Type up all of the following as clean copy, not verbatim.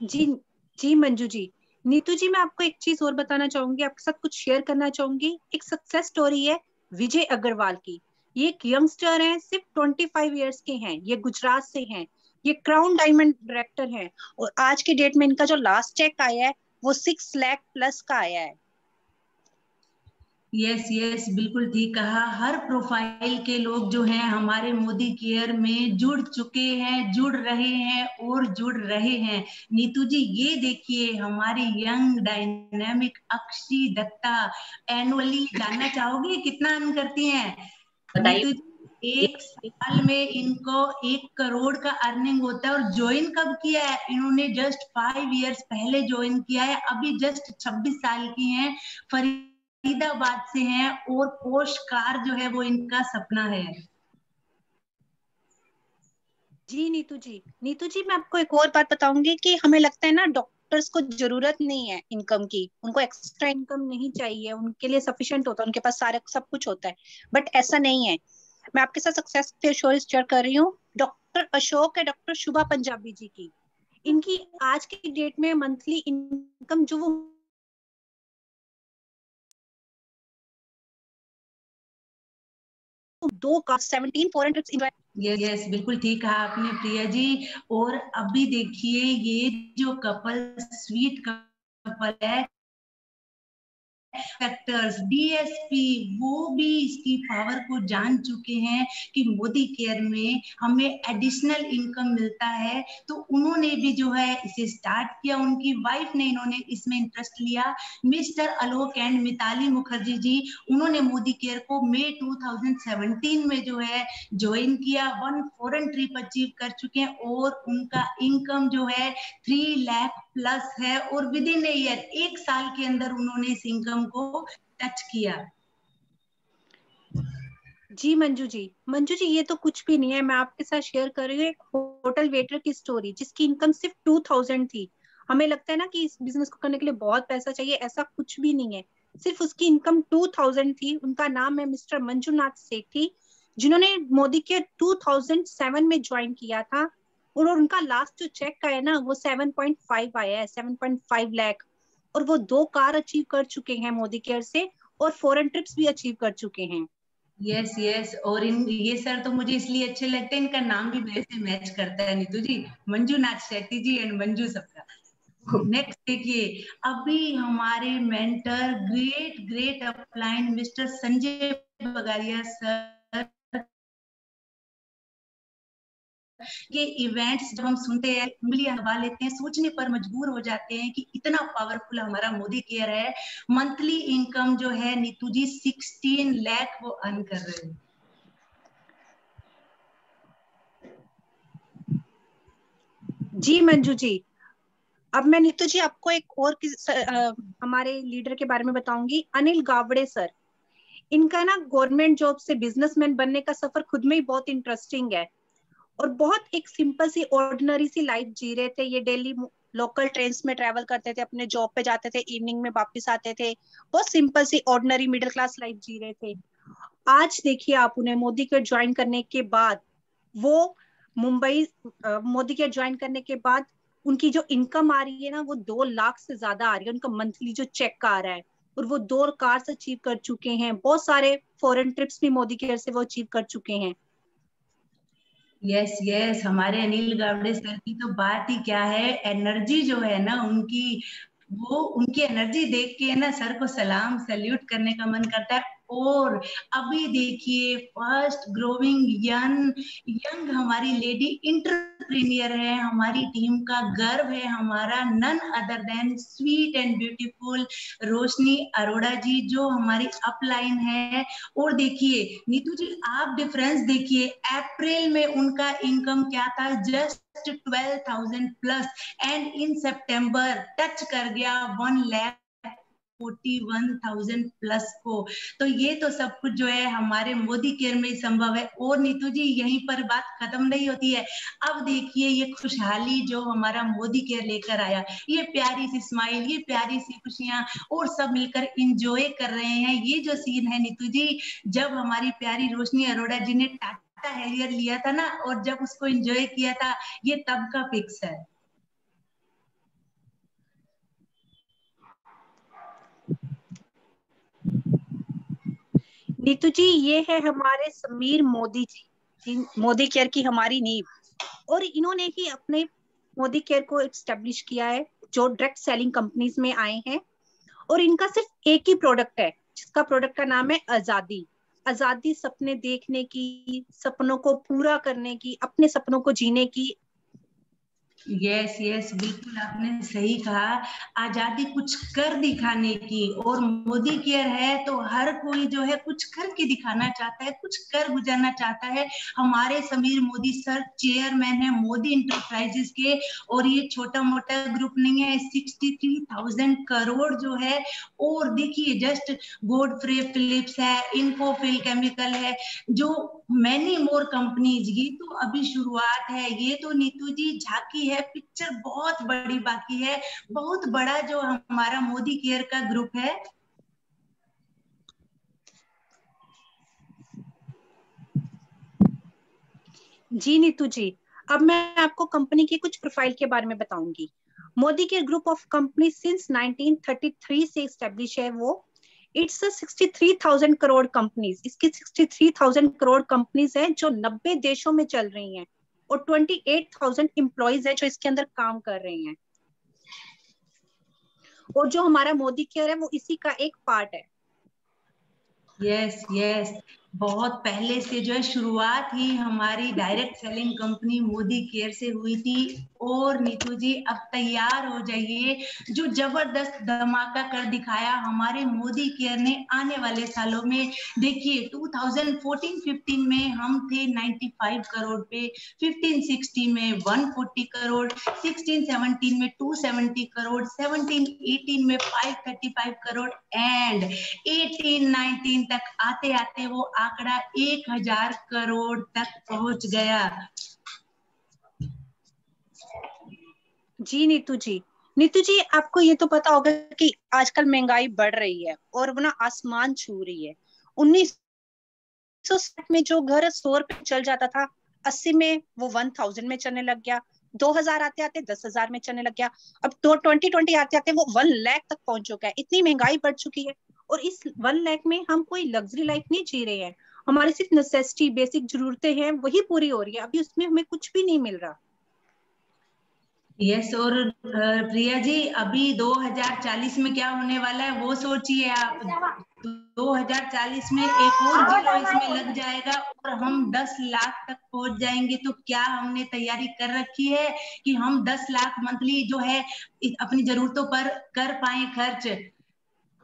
जी जी मंजू जी। नीतू जी, मैं आपको एक चीज और बताना चाहूंगी, आपके साथ कुछ शेयर करना चाहूंगी। एक सक्सेस स्टोरी है विजय अग्रवाल की। ये एक यंगस्टर है, सिर्फ 25 ईयर्स के हैं, ये गुजरात से हैं। ये क्राउन डायमंड डायरेक्टर हैं। और आज की डेट में इनका जो लास्ट चेक आया है वो 6 लाख प्लस का आया है। यस यस, बिल्कुल ठीक कहा। हर प्रोफाइल के लोग जो हैं हमारे मोदी केयर में जुड़ चुके हैं, जुड़ रहे हैं और जुड़ रहे हैं। नीतू जी ये देखिए, हमारी यंग डायनेमिक अक्षी दत्ता एनुअली जानना चाहोगे कितना अर्न करती हैं बताइए। नीतू जी? एक साल में इनको 1 करोड़ का अर्निंग होता है। और ज्वाइन कब किया है इन्होंने? जस्ट 5 इयर्स पहले ज्वाइन किया है। अभी जस्ट 26 साल की हैं, फरीदाबाद से हैं, और पोर्श कार जो है वो इनका सपना है। जी नीतू जी, नीतू जी मैं आपको एक और बात बताऊंगी कि हमें लगता है ना डॉक्टर्स को जरूरत नहीं है इनकम की, उनको एक्स्ट्रा इनकम नहीं चाहिए, उनके लिए सफिशिएंट होता है, उनके पास सारे सब कुछ होता है। बट ऐसा नहीं है। मैं आपके साथ सक्सेस स्टोरी शेयर कर रही हूँ। डॉक्टर अशोक है, डॉक्टर शुभा पंजाबी जी की। इनकी आज की डेट में मंथली इनकम जो वो 2 का 17 400 यस बिल्कुल ठीक कहा आपने प्रिया जी। और अभी देखिए ये जो कपल, स्वीट कपल है, फैक्टर्स डीएसपी, वो भी इसकी पावर को जान चुके हैं कि मोदी केयर में हमें एडिशनल इनकम मिलता है। तो उन्होंने भी जो है इसे स्टार्ट किया, उनकी वाइफ ने इन्होंने इसमें इंटरेस्ट लिया। मिस्टर आलोक एंड मिताली मुखर्जी जी, उन्होंने मोदी केयर को मई 2017 में जो है ज्वाइन किया। 1 फॉरेन ट्रिप अचीव कर चुके हैं और उनका इनकम जो है 3 लाख प्लस है। और विद इन ईयर, 1 साल के अंदर उन्होंने इस इनकम को टच किया। जी मंजू जी। मंजू जी ये तो कुछ भी नहीं है, मैं आपके साथ शेयर कर रही हूँ एक होटल वेटर की स्टोरी, जिसकी इनकम सिर्फ 2000 थी। हमें लगता है ना कि इस बिजनेस को करने के लिए बहुत पैसा चाहिए, ऐसा कुछ भी नहीं है। सिर्फ उसकी इनकम 2000 थी। उनका नाम है मिस्टर मंजूनाथ सेठी, जिन्होंने मोदी के 2007 में ज्वाइन किया था। और उनका लास्ट जो चेक आया ना वो 7.5 आया है, 7.5 लाख। और वो 2 कार अचीव कर चुके हैं मोदी केयर से, और फॉरेन ट्रिप्स भी अचीव कर चुके हैं। यस यस, और इन ये सर तो मुझे इसलिए अच्छे लगते हैं, इनका नाम भी मेरे से मैच करता है नीतू जी, मंजूनाथ शेट्टी जी एंड मंजू सबका। नेक्स्ट देखिए, अभी हमारे mentor, great great upline mister Sanjay Bagaria sir, ये इवेंट्स जब हम सुनते हैं, उंगलियां दबा लेते हैं, सोचने पर मजबूर हो जाते हैं कि इतना पावरफुल हमारा मोदी केयर है। मंथली इनकम जो है नीतू जी 16 लाख वो अर्न कर रहे हैं। जी मंजू जी। अब मैं नीतू जी आपको एक और हमारे लीडर के बारे में बताऊंगी, अनिल गावड़े सर। इनका ना गवर्नमेंट जॉब से बिजनेसमैन बनने का सफर खुद में ही बहुत इंटरेस्टिंग है। और बहुत एक सिंपल सी ऑर्डिनरी सी लाइफ जी रहे थे ये। डेली लोकल ट्रेन्स में ट्रेवल करते थे, अपने जॉब पे जाते थे, इवनिंग में वापस आते थे। बहुत सिंपल सी ऑर्डिनरी मिडिल क्लास लाइफ जी रहे थे। आज देखिए आप उन्हें, मोदी के ज्वाइन करने के बाद वो मुंबई, मोदी के ज्वाइन करने के बाद उनकी जो इनकम आ रही है ना वो 2 लाख से ज्यादा आ रही है, उनका मंथली जो चेक आ रहा है। और वो 2 कार्स अचीव कर चुके हैं, बहुत सारे फॉरेन ट्रिप्स भी मोदी केयर से वो अचीव कर चुके हैं। यस यस, हमारे अनिल गावड़े सर की तो बात ही क्या है। एनर्जी जो है ना उनकी, वो उनकी एनर्जी देख के ना सर को सलाम सल्यूट करने का मन करता है। और अभी देखिए, फास्ट ग्रोइंग यंग यंग हमारी लेडी इंटरप्रीनियर है, हमारी टीम का गर्व है हमारा, none other than sweet and beautiful Roshni Arora ji, जो हमारी अपलाइन है। और देखिए नीतू जी, आप डिफरेंस देखिए, अप्रैल में उनका इनकम क्या था? Just 12,000 plus, and in September touch कर गया 1,41,000 प्लस को। तो ये तो सब कुछ जो है हमारे मोदी केयर में संभव है। और नीतू जी यहीं पर बात खत्म नहीं होती है। अब देखिए ये खुशहाली जो हमारा मोदी केयर लेकर आया, ये प्यारी सी स्माइल, ये प्यारी सी खुशियां, और सब मिलकर इंजॉय कर रहे हैं। ये जो सीन है नीतू जी, जब हमारी प्यारी रोशनी अरोड़ा जी ने टाटा हैरियर लिया था ना, और जब उसको एंजॉय किया था, ये तब का पिक्स है। नीतू जी, ये है हमारे समीर मोदी जी, मोदी केयर की हमारी नींव, और इन्होंने ही अपने मोदी केयर को एस्टेब्लिश किया है, जो डायरेक्ट सेलिंग कंपनीज में आए हैं। और इनका सिर्फ एक ही प्रोडक्ट है, जिसका प्रोडक्ट का नाम है आजादी। आजादी सपने देखने की, सपनों को पूरा करने की, अपने सपनों को जीने की। यस यस, बिल्कुल आपने सही कहा। आजादी कुछ कर दिखाने की, और मोदी केयर है तो हर कोई जो है कुछ करके दिखाना चाहता है, कुछ कर गुजरना चाहता है। हमारे समीर मोदी सर चेयरमैन है मोदी इंटरप्राइजेस के, और ये छोटा मोटा ग्रुप नहीं है। 63,000 करोड़ जो है, और देखिए जस्ट गोडफ्रे फिलिप्स है, इन्फोफिल केमिकल है, जो मैनी मोर कंपनीज। ये तो अभी शुरुआत है, ये तो नीतू जी झांकी है, पिक्चर बहुत बड़ी बाकी है। बहुत बड़ा जो हमारा मोदी केयर का ग्रुप है। जी नीतू जी, अब मैं आपको कंपनी की कुछ प्रोफाइल के बारे में बताऊंगी। Modi care group of company since 1933 से एस्टेब्लिश है वो। इट्स 63,000 करोड़ कंपनीज, इसकी 63,000 करोड़ कंपनीज हैं जो 90 देशों में चल रही हैं, और 28,000 एम्प्लॉइज हैं जो इसके अंदर काम कर रहे हैं। और जो हमारा मोदी केयर है वो इसी का एक पार्ट है। यस यस, बहुत पहले से जो है शुरुआत ही हमारी direct selling company Modi care से हुई थी। और नीतू जी अब तैयार हो जाइए, जो जबरदस्त धमाका कर दिखाया हमारे मोदी केयर ने आने वाले सालों में। देखिए 2014-15 में हम थे 95 करोड़ पे, 15-16 में 140 करोड़, 16-17 में 270 करोड़, 17-18 में 535 करोड़, एंड 18-19 तक आते आते वो आंकड़ा 1,000 करोड़ तक पहुंच गया। जी नीतू जी, नीतू जी आपको ये तो पता होगा कि आजकल महंगाई बढ़ रही है और वो ना आसमान छू रही है। 1960 में जो घर 100 रुपए चल जाता था, 80 में वो 1000 में चलने लग गया, 2000 आते आते 10,000 में चलने लग गया, अब तो 2020 आते आते वो 1 लाख तक पहुंच चुका है। इतनी महंगाई बढ़ चुकी है, और इस 1 लाख में हम कोई लग्जरी लाइफ नहीं जी रहे हैं। हमारी सिर्फ नेसेसिटी, बेसिक जरूरतें हैं, वही पूरी हो रही है, अभी उसमें हमें कुछ भी नहीं मिल रहा। यस, और प्रिया जी अभी 2040 में क्या होने वाला है वो सोचिए आप। 2040 में एक और जीरो इसमें लग जाएगा और हम 10 लाख तक पहुंच जाएंगे। तो क्या हमने तैयारी कर रखी है कि हम 10 लाख मंथली जो है अपनी जरूरतों पर कर पाए खर्च?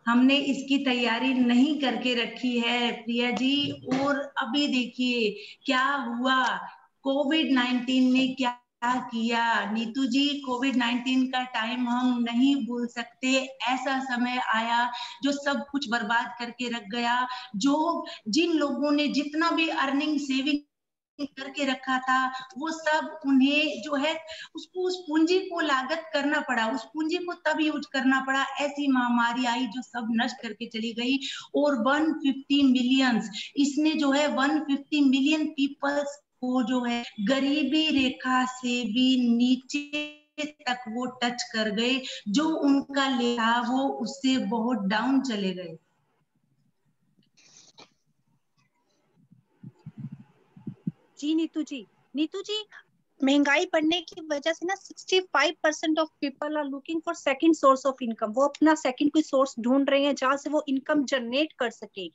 हमने इसकी तैयारी नहीं करके रखी है प्रिया जी। और अभी देखिए क्या हुआ, कोविड-19 ने क्या किया नीतू जी। कोविड-19 का टाइम हम नहीं भूल सकते। ऐसा समय आया जो सब कुछ बर्बाद करके रख गया। जो जिन लोगों ने जितना भी अर्निंग सेविंग करके रखा था, वो सब उन्हें जो है उसको, उस पूंजी को लागत करना पड़ा, उस पूंजी को तब यूज करना पड़ा। ऐसी महामारी आई जो सब नष्ट करके चली गई। और 150 मिलियंस, इसने जो है 150 मिलियन पीपल्स को जो है गरीबी रेखा से भी नीचे तक वो टच कर गए। जो उनका ले था वो उससे बहुत डाउन चले गए। जी नीतू जी, नीतू जी महंगाई बढ़ने की वजह से ना 65% of people are looking for second source of income. वो अपना सेकंड कोई सोर्स ढूंढ रहे हैं जहां से वो इनकम जनरेट कर सके।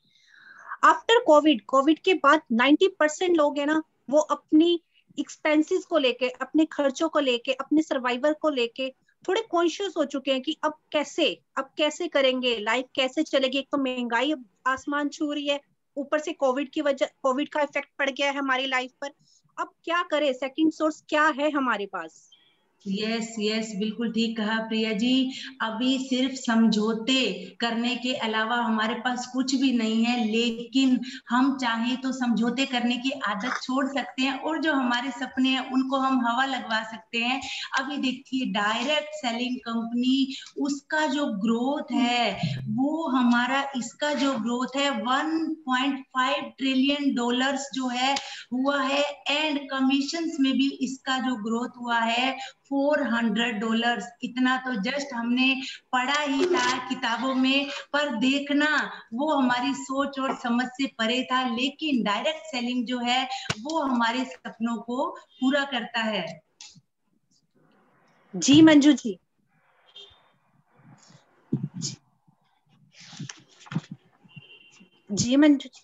आफ्टर कोविड, कोविड के बाद 90% लोग है ना, वो अपनी एक्सपेंसेस को लेके, अपने खर्चों को लेके, अपने सर्वाइवल को लेके थोड़े कॉन्शियस हो चुके हैं कि अब कैसे करेंगे, लाइफ कैसे चलेगी। एक तो महंगाई अब आसमान छू रही है, ऊपर से कोविड का इफेक्ट पड़ गया है हमारी लाइफ पर। अब क्या करें, सेकंड सोर्स क्या है हमारे पास? यस यस, बिल्कुल ठीक कहा प्रिया जी। अभी सिर्फ समझौते करने के अलावा हमारे पास कुछ भी नहीं है, लेकिन हम चाहें तो समझौते करने की आदत छोड़ सकते हैं, और जो हमारे सपने हैं उनको हम हवा लगवा सकते हैं। अभी देखिए डायरेक्ट सेलिंग कंपनी, उसका जो ग्रोथ है वो हमारा, इसका जो ग्रोथ है 1.5 ट्रिलियन डॉलर्स जो है हुआ है। एंड कमीशंस में भी इसका जो ग्रोथ हुआ है $400। इतना तो जस्ट हमने पढ़ा ही था किताबों में, पर देखना वो हमारी सोच और समझ से परे था। लेकिन डायरेक्ट सेलिंग जो है वो हमारे सपनों को पूरा करता है। जी मंजू जी। जी मंजू जी,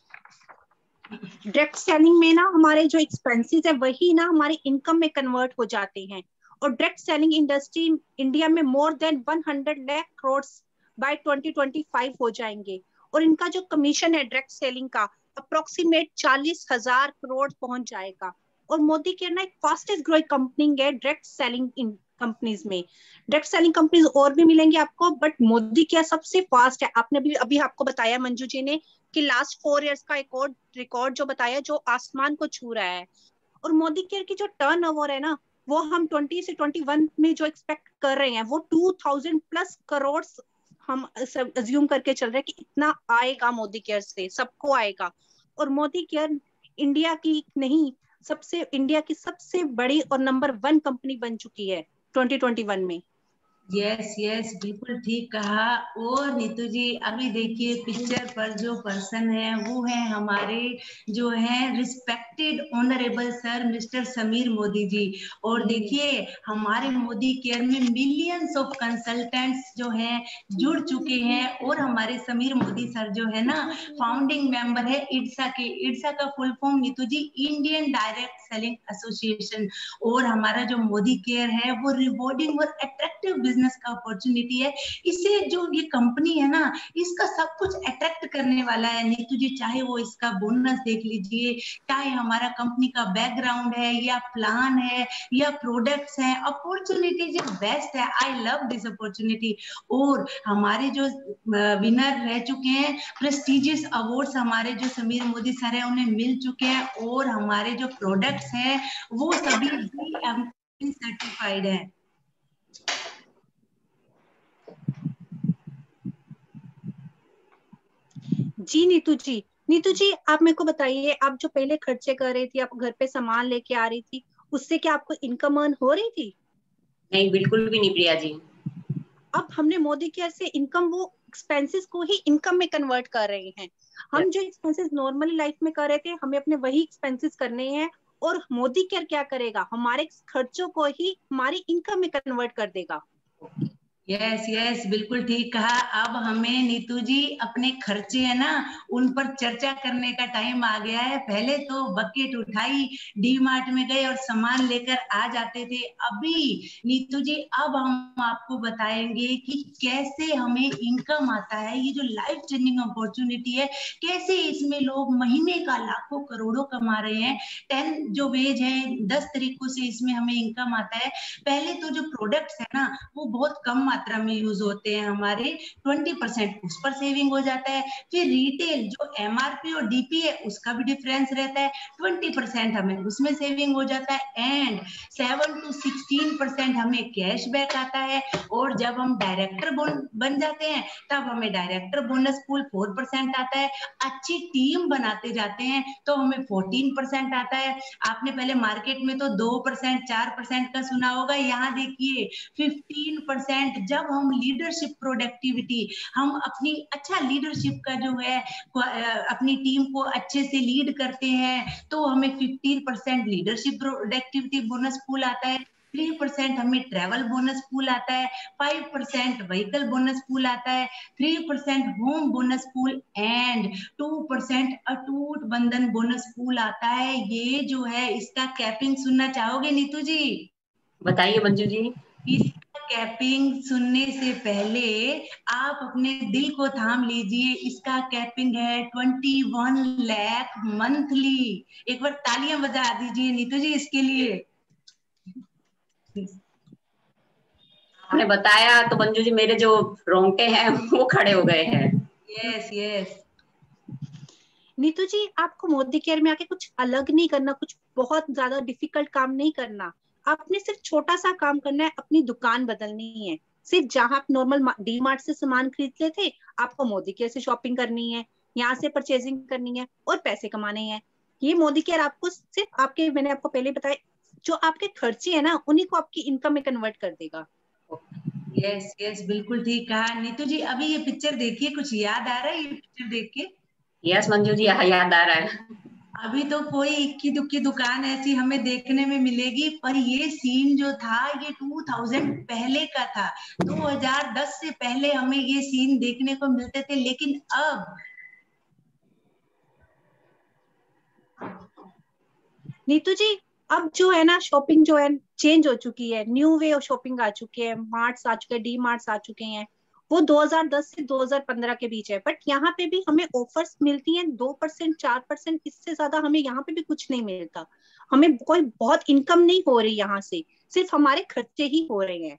डायरेक्ट सेलिंग में ना हमारे जो एक्सपेंसेस है वही ना हमारी इनकम में कन्वर्ट हो जाते हैं। और डायरेक्ट सेलिंग इंडस्ट्री इंडिया में more than 100 lakh crore by 2025 हो जाएंगे। और इनका जो कमीशन है डायरेक्ट सेलिंग का अप्रोक्सीमेट 40,000 करोड़ पहुंच जाएगा। और मोदी केयर ना एक फास्टेस्ट ग्रोइंग कंपनी है डायरेक्ट सेलिंग कंपनीज में। डायरेक्ट सेलिंग कंपनीज और भी मिलेंगे आपको, बट मोदी केयर सबसे फास्ट है। आपने अभी अभी आपको बताया मंजू जी ने कि लास्ट 4 इयर्स का एक और रिकॉर्ड जो बताया जो आसमान को छू रहा है। और मोदी केयर की जो टर्नओवर है ना वो हम 20 से 21 में जो एक्सपेक्ट कर रहे हैं वो 2000 प्लस करोड़ हम अज्यूम करके चल रहे हैं कि इतना आएगा मोदी केयर से, सबको आएगा। और मोदी केयर इंडिया की नहीं, सबसे इंडिया की सबसे बड़ी और नंबर 1 कंपनी बन चुकी है 2021 में। यस यस, बिल्कुल ठीक कहा। और नीतू जी अभी देखिए पिक्चर पर जो पर्सन है वो है हमारे जो है respected honourable sir mister Sameer Modi ji. और देखिए हमारे मोदी केयर में मिलियंस ऑफ कंसल्टेंट्स जो हैं जुड़ चुके हैं। और हमारे समीर मोदी सर जो है ना फाउंडिंग मेंबर है इड्सा के। इड्सा का फुल फॉर्म नीतू जी इंडियन डायरेक्ट सेलिंग एसोसिएशन। और हमारा जो मोदी केयर है वो रिवॉर्डिंग और अट्रैक्टिव बिजनेस का अपॉर्चुनिटी है। इससे जो ये कंपनी है ना इसका सब कुछ अट्रैक्ट करने वाला है नीतू जी। चाहे वो इसका बोनस देख लीजिए, चाहे हमारा कंपनी का बैकग्राउंड है या प्लान है या प्रोडक्ट्स है, अपॉर्चुनिटी जो बेस्ट है। I love this opportunity. और हमारे जो विनर रह चुके हैं प्रेस्टिजियस अवार्ड्स हमारे जो समीर मोदी सर है उन्हें मिल चुके हैं। और हमारे जो प्रोडक्ट्स हैं वो सभी GMP सर्टिफाइड है। जी नीतू जी, नीतू जी आप मेरे को बताइए, आप जो पहले खर्चे कर रही थी, आप घर पे सामान लेके आ रही थी, उससे क्या आपको इनकम अर्न हो रही थी? नहीं, बिल्कुल भी नहीं प्रिया जी। अब हमने मोदी केयर से इनकम वो एक्सपेंसेस को ही इनकम में कन्वर्ट कर रहे हैं। हम जो एक्सपेंसेस नॉर्मली लाइफ में कर रहे थे हमें अपने वही एक्सपेंसेस करने हैं। और मोदी केयर क्या करेगा, हमारे खर्चों को ही हमारी इनकम में कन्वर्ट कर देगा। यस यस, बिल्कुल ठीक कहा। अब हमें नीतू जी अपने खर्चे है ना उन पर चर्चा करने का टाइम आ गया है। पहले तो बकेट उठाई, डी मार्ट में गए और सामान लेकर आ जाते थे। अभी नीतू जी अब हम आपको बताएंगे कि कैसे हमें इनकम आता है। ये जो लाइफ चेंजिंग अपॉर्चुनिटी है, कैसे इसमें लोग महीने का लाखों करोड़ों कमा रहे हैं। 10 जो वेज है 10 तरीकों से इसमें हमें इनकम आता है। पहले तो जो प्रोडक्ट्स है ना वो बहुत कम मात्रा में यूज होते हैं, हमारे 20% उस पर सेविंग हो जाता है। फिर रिटेल जो MRP और DP है उसका भी डिफरेंस रहता है, 20% हमें उसमें सेविंग हो जाता है। एंड 7 to 16% हमें कैशबैक आता है। और जब हम डायरेक्टर बन जाते हैं तब हमें डायरेक्टर बोनस पूल 4% आता है। अच्छी टीम बनाते जाते हैं तो हमें 14% आता है। आपने पहले मार्केट में तो 2% 4% का सुना होगा, यहाँ देखिए 15%। जब हम लीडरशिप प्रोडक्टिविटी, हम अपनी अच्छा लीडरशिप का जो है अपनी टीम को अच्छे से लीड करते हैं तो हमें 15% लीडरशिप प्रोडक्टिविटी बोनस पूल आता है। 3% हमें ट्रेवल बोनस पूल आता है। 5% व्हीकल बोनस पूल आता है। 3% होम बोनस पूल एंड 2% अटूट बंधन बोनस पूल आता है। ये जो है इसका कैपिंग सुनना चाहोगे नीतू जी? बताइए मंजू जी। इसका कैपिंग सुनने से पहले आप अपने दिल को थाम लीजिए। इसका कैपिंग है 21 लाख मंथली। एक बार तालियां बजा दीजिए नीतू जी इसके लिए। आपने बताया तो मंजू जी मेरे जो रोंगटे हैं वो खड़े हो गए हैं। Yes yes. नीतू जी आपको मोदी केयर में आके कुछ अलग नहीं करना, कुछ बहुत ज्यादा डिफिकल्ट काम नहीं करना। आपने सिर्फ छोटा सा काम करना है, अपनी दुकान बदलनी है। सिर्फ जहां आप नॉर्मल डी मार्ट से सामान खरीदते थे आपको मोदी केयर से शॉपिंग करनी है, यहाँ से परचेजिंग करनी है और पैसे कमाने हैं। ये मोदी केयर आपको सिर्फ आपके, मैंने आपको पहले बताया, जो आपके खर्चे है ना उन्हीं को आपकी इनकम में कन्वर्ट कर देगा। यस यस, बिल्कुल ठीक कहा। नीतू जी अभी ये पिक्चर देखिए, कुछ याद आ रहा है ये पिक्चर देख के? यस मंजू जी, याद आ रहा है। अभी तो कोई इक्की दुक्की दुकान ऐसी हमें देखने में मिलेगी, पर ये सीन जो था ये 2000 पहले का था। 2010 से पहले हमें ये सीन देखने को मिलते थे, लेकिन अब नीतू जी अब जो है ना शॉपिंग जो है चेंज हो चुकी है, न्यू वे ऑफ शॉपिंग आ चुकी है, मार्ट्स आ चुके हैं, डी मार्ट्स आ चुके हैं। वो 2010 से 2015 के बीच है, बट यहाँ पे भी हमें ऑफर्स मिलती हैं 2% 4%, इससे ज्यादा हमें यहाँ पे भी कुछ नहीं मिलता। हमें कोई बहुत इनकम नहीं हो रही यहाँ से, सिर्फ हमारे खर्चे ही हो रहे हैं।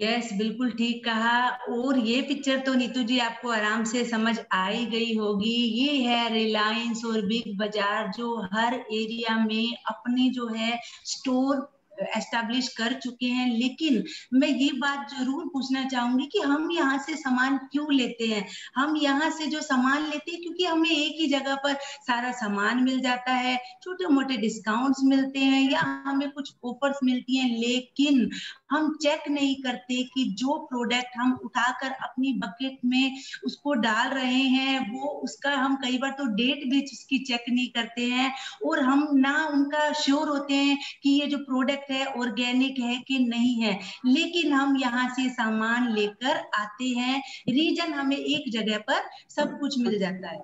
यस, बिल्कुल ठीक कहा। और ये पिक्चर तो नीतू जी आपको आराम से समझ आ ही गई होगी। ये है रिलायंस और बिग बाजार, जो हर एरिया में अपने जो है स्टोर एस्टैब्लिश कर चुके हैं। लेकिन मैं ये बात जरूर पूछना चाहूंगी कि हम यहाँ से सामान क्यों लेते हैं? हम यहाँ से जो सामान लेते हैं क्योंकि हमें एक ही जगह पर सारा सामान मिल जाता है, छोटे मोटे डिस्काउंट्स मिलते हैं या हमें कुछ ऑफर्स मिलती हैं। लेकिन हम चेक नहीं करते कि जो प्रोडक्ट हम उठाकर अपनी बकेट में उसको डाल रहे हैं, वो उसका हम कई बार तो डेट भी उसकी चेक नहीं करते हैं, और हम ना उनका श्योर होते हैं कि ये जो प्रोडक्ट है ऑर्गेनिक है कि नहीं है। लेकिन हम यहाँ से सामान लेकर आते हैं, रीजन हमें एक जगह पर सब कुछ मिल जाता है।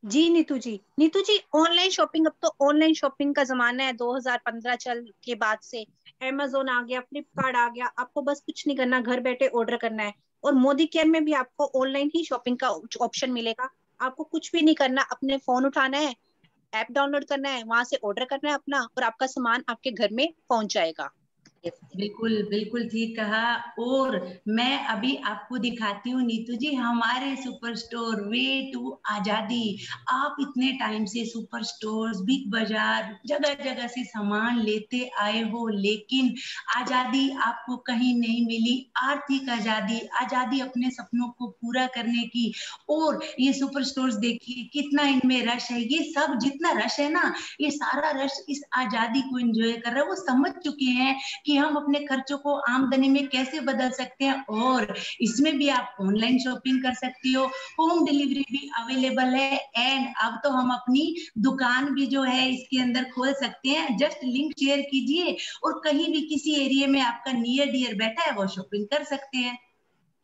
जी नीतू जी ऑनलाइन शॉपिंग, अब तो ऑनलाइन शॉपिंग का जमाना है। 2015 चल के बाद से अमेज़न आ गया, फ्लिपकार्ट आ गया, आपको बस कुछ नहीं करना, घर बैठे ऑर्डर करना है। और मोदी केयर में भी आपको ऑनलाइन ही शॉपिंग का ऑप्शन मिलेगा। आपको कुछ भी नहीं करना, अपने फोन उठाना है, ऐप डाउनलोड करना है, वहां से ऑर्डर करना है अपना, और आपका सामान आपके घर में पहुंच जाएगा। बिल्कुल बिल्कुल ठीक कहा। और मैं अभी आपको दिखाती हूँ नीतू जी हमारे सुपर स्टोर वे टू आजादी। आप इतने टाइम से सुपर स्टोर्स, बिग बाजार, जगह जगह से सामान लेते आए हो, लेकिन आजादी आपको कहीं नहीं मिली। आर्थिक आजादी, आजादी अपने सपनों को पूरा करने की। और ये सुपर स्टोर्स देखिए कितना इनमें रश है। ये सब जितना रश है ना, ये सारा रश इस आजादी को एंजॉय कर रहा है। वो समझ चुके हैं कि हम अपने खर्चों को आमदनी में कैसे बदल सकते हैं। और इसमें भी आप ऑनलाइन शॉपिंग कर सकती हो, होम डिलीवरी भी अवेलेबल है। एंड अब तो हम अपनी दुकान भी जो है इसके अंदर खोल सकते हैं। जस्ट लिंक शेयर कीजिए और कहीं भी किसी एरिया में आपका नियर डियर बैठा है वो शॉपिंग कर सकते हैं।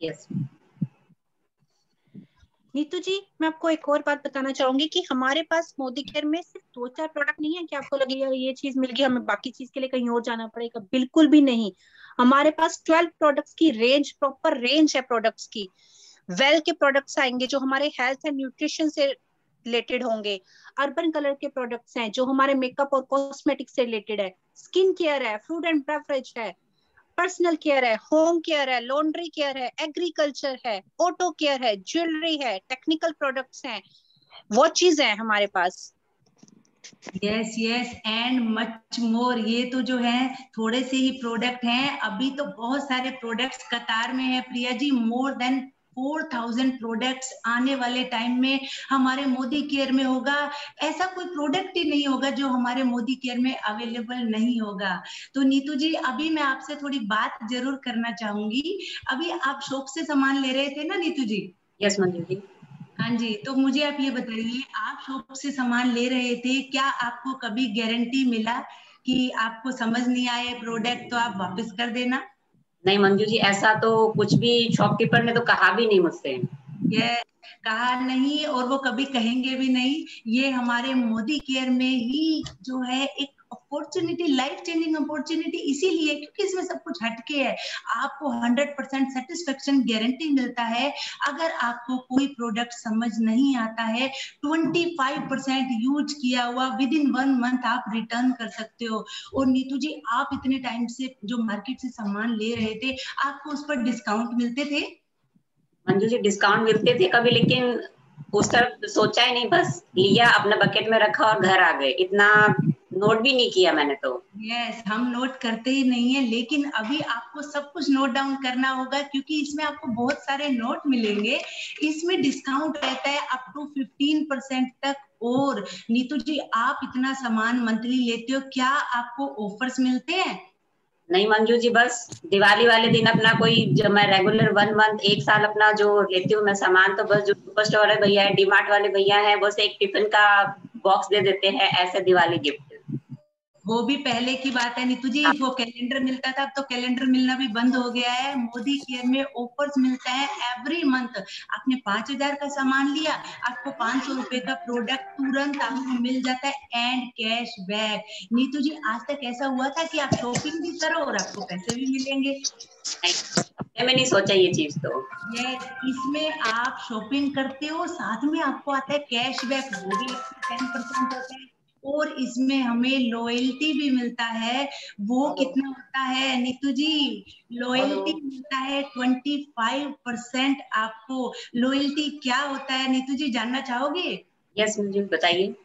यस नीतू जी मैं आपको एक और बात बताना चाहूंगी कि हमारे पास मोदी केयर में सिर्फ 2-4 प्रोडक्ट नहीं है कि आपको लगेगा ये चीज मिल गई, हमें बाकी चीज के लिए कहीं और जाना पड़ेगा। बिल्कुल भी नहीं, हमारे पास 12 प्रोडक्ट्स की रेंज, प्रॉपर रेंज है प्रोडक्ट्स की। वेल के प्रोडक्ट्स आएंगे जो हमारे हेल्थ एंड न्यूट्रिशन से रिलेटेड होंगे। अर्बन कलर के प्रोडक्ट्स हैं जो हमारे मेकअप और कॉस्मेटिक से रिलेटेड है। स्किन केयर है, फूड एंड बेवरेज है, पर्सनल केयर है, होम केयर है, लॉन्ड्री केयर है, एग्रीकल्चर है, ऑटो केयर है, ज्वेलरी है, टेक्निकल प्रोडक्ट्स हैं, वॉचेस हैं हमारे पास। Yes yes, and much more. ये तो जो है थोड़े से ही प्रोडक्ट हैं, अभी तो बहुत सारे प्रोडक्ट्स कतार में है Priya ji. More than 4000 products आने वाले टाइम में हमारे मोदी केयर में होगा। ऐसा कोई प्रोडक्ट ही नहीं होगा जो हमारे मोदी केयर में अवेलेबल नहीं होगा। तो नीतू जी अभी मैं आपसे थोड़ी बात जरूर करना चाहूंगी। अभी आप शॉप से सामान ले रहे थे ना नीतू जी? यस मंजू जी। हाँ जी, तो मुझे आप ये बताइए, आप शॉप से सामान ले रहे थे, क्या आपको कभी गारंटी मिला कि आपको समझ नहीं आए प्रोडक्ट तो आप वापस कर देना? नहीं मंजू जी, ऐसा तो कुछ भी शॉपकीपर ने तो कहा भी नहीं मुझसे। ये कहा नहीं और वो कभी कहेंगे भी नहीं। ये हमारे मोदी केयर में ही जो है एक अपॉर्चुनिटी, लाइफ चेंजिंग अपॉर्चुनिटी इसीलिए क्योंकि इसमें सब कुछ हटके है। आपको 100% सेटिस्फेक्शन गारंटी मिलता है। अगर आपको कोई प्रोडक्ट समझ नहीं आता है, 25% यूज किया हुआ विद इन 1 मंथ आप रिटर्न कर सकते हो। और नीतू जी आप इतने टाइम से जो मार्केट से सामान ले रहे थे, आपको उस पर डिस्काउंट मिलते थे? मंजू जी डिस्काउंट मिलते थे कभी, लेकिन उस तरफ सोचा ही नहीं, बस लिया अपने बकेट में रखा और घर आ गए। इतना नोट भी नहीं किया मैंने तो। यस, हम नोट करते ही नहीं है, लेकिन अभी आपको सब कुछ नोट डाउन करना होगा, क्योंकि इसमें आपको बहुत सारे नोट मिलेंगे। इसमें डिस्काउंट रहता है अप टू 15% तक। और नीतू जी, आप इतना सामान मंथली लेते हो, क्या आपको ऑफर्स मिलते हैं? नहीं मंजू जी, बस दिवाली वाले दिन अपना कोई जो मैं रेगुलर 1 मंथ 1 साल अपना जो लेती हूँ मैं सामान, तो बस जो सुपर स्टोर है भैया है, डीमार्ट वाले भैया है, बस एक टिफिन का बॉक्स दे देते हैं ऐसे दिवाली गिफ्ट। वो भी पहले की बात है नीतू जी, वो कैलेंडर मिलता था, अब तो कैलेंडर मिलना भी बंद हो गया है। मोदी केयर में ऑफर्स मिलता है एवरी मंथ। आपने 5,000 का सामान लिया, आपको 500 रुपए का प्रोडक्ट तुरंत आपको मिल जाता है एंड कैश बैक। नीतू जी, आज तक ऐसा हुआ था कि आप शॉपिंग भी करो और आपको पैसे भी मिलेंगे? मैं नहीं सोचा ये चीज तो। यस, इसमें आप शॉपिंग करते हो, साथ में आपको आता है कैशबैक, वो भी 10% होता है। और इसमें हमें लॉयल्टी भी मिलता है। वो कितना होता है नीतू जी? लॉयल्टी मिलता है 25%। आपको लॉयल्टी क्या होता है नीतू जी, जानना चाहोगे? यस मंजू, बताइए।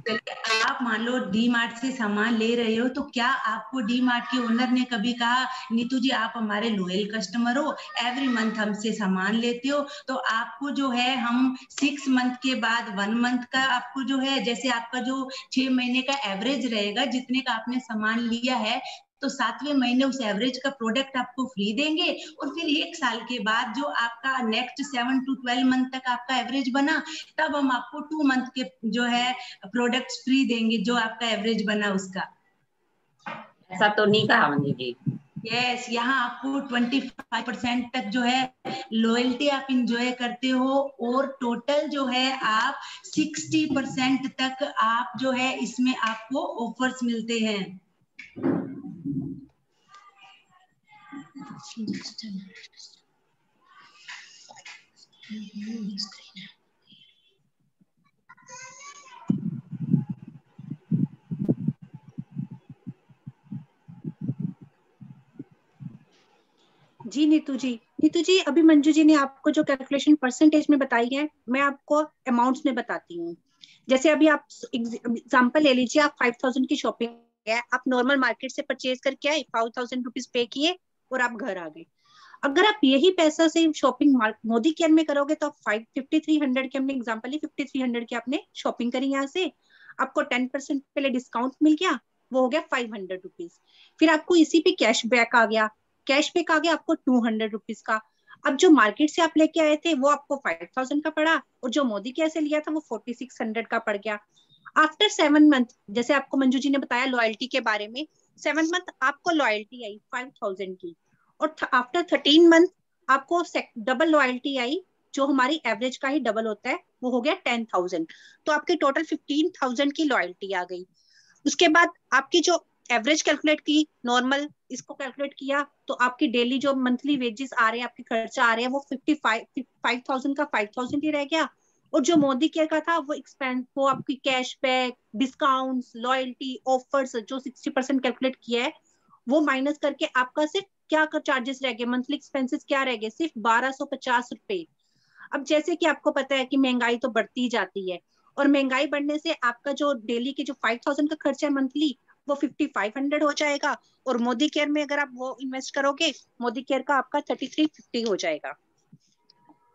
चलिए, आप मान लो डी मार्ट से सामान ले रहे हो, तो क्या आपको डी मार्ट के ओनर ने कभी कहा नीतू जी आप हमारे लॉयल कस्टमर हो, एवरी मंथ हमसे सामान लेते हो, तो आपको जो है हम 6 मंथ के बाद 1 मंथ का आपको जो है, जैसे आपका जो 6 महीने का एवरेज रहेगा जितने का आपने सामान लिया है, तो 7वें महीने उस एवरेज का प्रोडक्ट आपको फ्री देंगे। और फिर 1 साल के बाद जो आपका नेक्स्ट 7 to 12 मंथ तक आपका एवरेज बना, तब हम आपको 2 मंथ के जो है प्रोडक्ट्स फ्री देंगे, जो आपका एवरेज बना उसका। ऐसा तो नहीं कहा मंजू जी। यस, यहाँ आपको 25% तक जो है लॉयल्टी आप इंजॉय करते हो, और टोटल जो है आप 60% तक आप जो है इसमें आपको ऑफर्स मिलते हैं। जी नीतू जी अभी मंजू जी ने आपको जो कैलकुलेशन परसेंटेज में बताई है, मैं आपको अमाउंट्स में बताती हूँ। जैसे अभी आप एग्जांपल ले लीजिए, आप 5,000 की शॉपिंग है, आप नॉर्मल मार्केट से परचेज करके आए, 5,000 रुपीज पे किए और आप घर आ गए। अगर आप यही पैसा से शॉपिंग मोदी केयर में करोगे तो आप 5300 के, हमने एग्जांपल ली 5300 की आपने शॉपिंग करी, यहाँ से आपको 10% पहले डिस्काउंट मिल गया, वो हो गया 500 रुपीज। फिर आपको इसी पे कैशबैक आ गया, कैशबैक आ गया आपको 200 रुपीज का। अब जो मार्केट से आप लेके आए थे वो आपको 5,000 का पड़ा, और जो मोदी केयर से लिया था वो 4600 का पड़ गया। आफ्टर 7 मंथ, जैसे आपको मंजू जी ने बताया लॉयल्टी के बारे में, 7 मंथ आपको लॉयल्टी आई 5,000 की, और आफ्टर 13 मंथ आपको डबल लॉयल्टी आई, जो हमारी एवरेज का ही डबल होता है, वो हो गया 10,000। तो आपके टोटल 15,000 की लॉयल्टी आ गई। उसके बाद आपकी जो एवरेज कैलकुलेट की, नॉर्मल इसको कैलकुलेट किया, तो आपकी डेली जो मंथली वेजेस आ रहे हैं, आपके खर्चा आ रहे हैं, वो 5,000 का 5,000 ही रह गया। और जो मोदी केयर का था वो एक्सपेंड, वो आपकी कैशबैक, डिस्काउंट, लॉयल्टी, ऑफर्स जो 60% कैलकुलेट किया है, वो माइनस करके आपका सिर्फ क्या चार्जेस रह गए, मंथली एक्सपेंसेस क्या रह गए, सिर्फ 1,250 रुपए। अब जैसे कि आपको पता है कि महंगाई तो बढ़ती जाती है, और महंगाई बढ़ने से आपका जो डेली के जो 5,000 का खर्चा है मंथली, वो 5,500 हो जाएगा। और मोदी केयर में अगर आप वो इन्वेस्ट करोगे, मोदी केयर का आपका 3,350 हो जाएगा।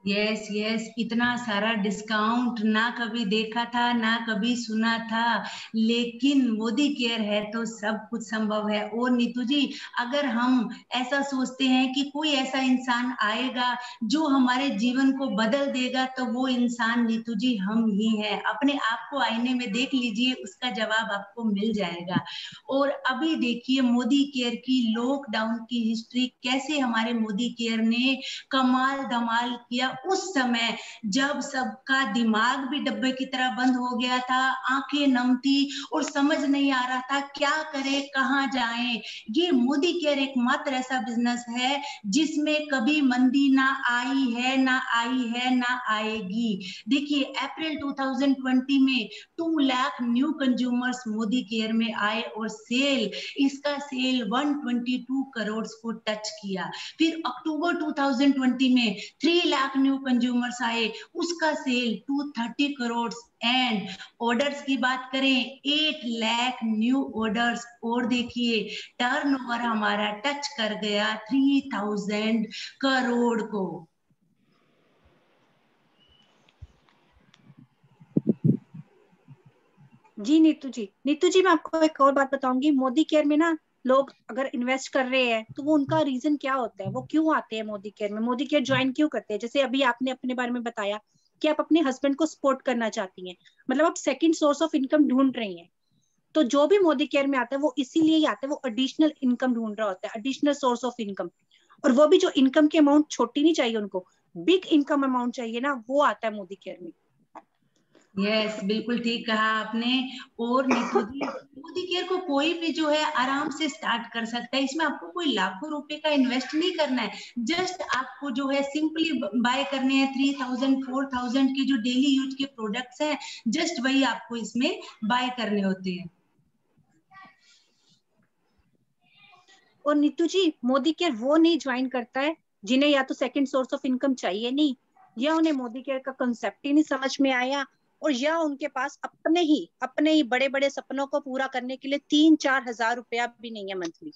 यस यस, इतना सारा डिस्काउंट ना कभी देखा था ना कभी सुना था, लेकिन मोदी केयर है तो सब कुछ संभव है। और नीतू जी, अगर हम ऐसा सोचते हैं कि कोई ऐसा इंसान आएगा जो हमारे जीवन को बदल देगा, तो वो इंसान नीतू जी हम ही हैं। अपने आप को आईने में देख लीजिए, उसका जवाब आपको मिल जाएगा। और अभी देखिए मोदी केयर की लॉकडाउन की हिस्ट्री, कैसे हमारे मोदी केयर ने कमाल धमाल किया उस समय, जब सबका दिमाग भी डब्बे की तरह बंद हो गया था, आंखें नम थी और समझ नहीं आ रहा था क्या करें, कहां जाएं। ये मोदी केयर एकमात्र ऐसा बिजनेस है जिसमें कभी मंदी ना आई है, ना आई है, ना आएगी। देखिए अप्रैल 2020 में 2 lakh new consumers Modi care में आए, और इसका सेल 122 करोड़ को टच किया। फिर अक्टूबर 2020 में 3 लाख न्यू कंज्यूमर्स आए, उसका सेल 230 करोड़। एंड ऑर्डर्स की बात करें 8 लाख न्यू ऑर्डर्स। और देखिए टर्नओवर हमारा टच कर गया 3000 करोड़ को। जी नीतू जी मैं आपको एक और बात बताऊंगी। मोदी केयर में ना लोग अगर इन्वेस्ट कर रहे हैं तो वो उनका रीजन क्या होता है, वो क्यों आते हैं मोदी केयर में, मोदी केयर ज्वाइन क्यों करते हैं। जैसे अभी आपने अपने बारे में बताया कि आप अपने हस्बैंड को सपोर्ट करना चाहती हैं, मतलब आप सेकंड सोर्स ऑफ इनकम ढूंढ रही हैं। तो जो भी मोदी केयर में आता है वो इसीलिए ही आता है, वो एडिशनल इनकम ढूंढ रहा होता है, एडिशनल सोर्स ऑफ इनकम। और वो भी जो इनकम की अमाउंट छोटी नहीं चाहिए उनको, बिग इनकम अमाउंट चाहिए ना, वो आता है मोदी केयर में। यस, बिल्कुल ठीक कहा आपने। और नीतू जी, मोदी केयर को कोई भी जो है आराम से स्टार्ट कर सकता है। इसमें आपको कोई लाखों रुपए का इन्वेस्ट नहीं करना है। जस्ट आपको जो है सिंपली बाय करने हैं 3000 4000 के जो डेली यूज के प्रोडक्ट्स हैं, जस्ट वही आपको इसमें बाय करने होते हैं। और नीतू जी मोदी केयर वो नहीं ज्वाइन करता है जिन्हें या तो सेकंड सोर्स ऑफ इनकम चाहिए नहीं, या उन्हें मोदी केयर का कंसेप्ट ही नहीं समझ में आया, और या उनके पास अपने ही बड़े बड़े सपनों को पूरा करने के लिए 3-4 हजार रुपया भी नहीं है मंथली।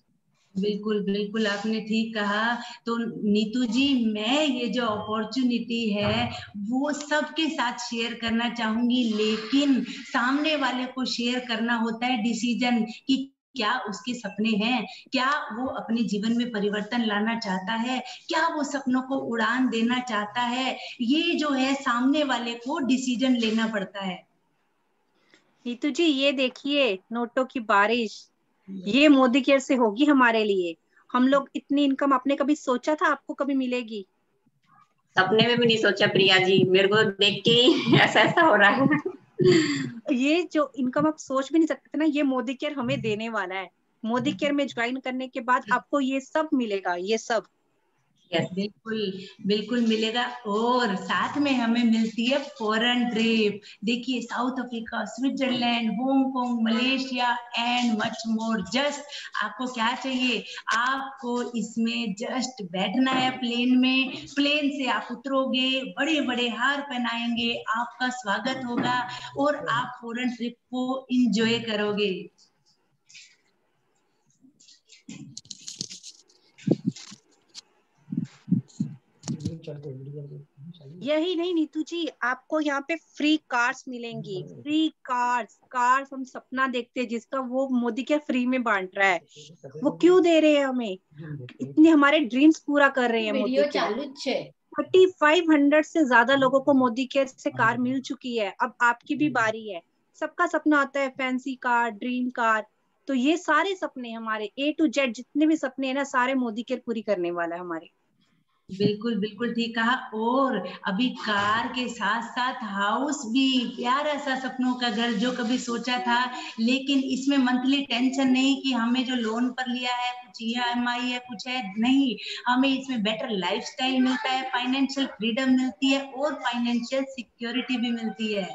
बिल्कुल बिल्कुल, आपने ठीक कहा। तो नीतू जी, मैं ये जो अपॉर्चुनिटी है वो सबके साथ शेयर करना चाहूंगी, लेकिन सामने वाले को शेयर करना होता है डिसीजन कि क्या उसके सपने हैं, क्या वो अपने जीवन में परिवर्तन लाना चाहता है, क्या वो सपनों को उड़ान देना चाहता है। ये जो है सामने वाले को डिसीजन लेना पड़ता है। नीतू जी ये देखिए नोटों की बारिश, ये मोदी केयर से होगी हमारे लिए। हम लोग इतनी इनकम आपने कभी सोचा था आपको कभी मिलेगी? सपने में भी नहीं सोचा प्रिया जी, मेरे को देख के ही ऐसा ऐसा हो रहा है। ये जो इनकम आप सोच भी नहीं सकते थे ना, ये मोदी केयर हमें देने वाला है। मोदी केयर में ज्वाइन करने के बाद आपको ये सब मिलेगा, ये सब। यस, बिल्कुल बिल्कुल मिलेगा। और साथ में हमें मिलती है फॉरेन ट्रिप। देखिए south Africa, Switzerland, Hong Kong, Malaysia and much more. Just आपको क्या चाहिए, आपको इसमें जस्ट बैठना है प्लेन में। प्लेन से आप उतरोगे, बड़े बड़े हार पहनाएंगे, आपका स्वागत होगा और आप फॉरेन ट्रिप को एंजॉय करोगे। यही नहीं नीतू जी, आपको यहाँ पे फ्री कार्स मिलेंगी, फ्री कार्स हम सपना देखते हैं जिसका, वो मोदी केयर फ्री में बांट रहा है। वो क्यों दे रहे हैं हमें, इतने हमारे ड्रीम्स पूरा कर रहे हैं मोदी केयर। 3500 से ज्यादा लोगों को मोदी केयर से कार मिल चुकी है, अब आपकी भी बारी है। सबका सपना आता है फैंसी कार, ड्रीम कार। तो ये सारे सपने हमारे A to Z जितने भी सपने हैं ना, सारे मोदी केयर पूरी करने वाला है हमारे। बिल्कुल बिल्कुल ठीक कहा। और अभी कार के साथ साथ हाउस भी, प्यारा सा सपनों का घर जो कभी सोचा था। लेकिन इसमें मंथली टेंशन नहीं कि हमें जो लोन पर लिया है कुछ EMI है कुछ है, नहीं। हमें इसमें बेटर लाइफस्टाइल मिलता है, फाइनेंशियल फ्रीडम मिलती है और फाइनेंशियल सिक्योरिटी भी मिलती है।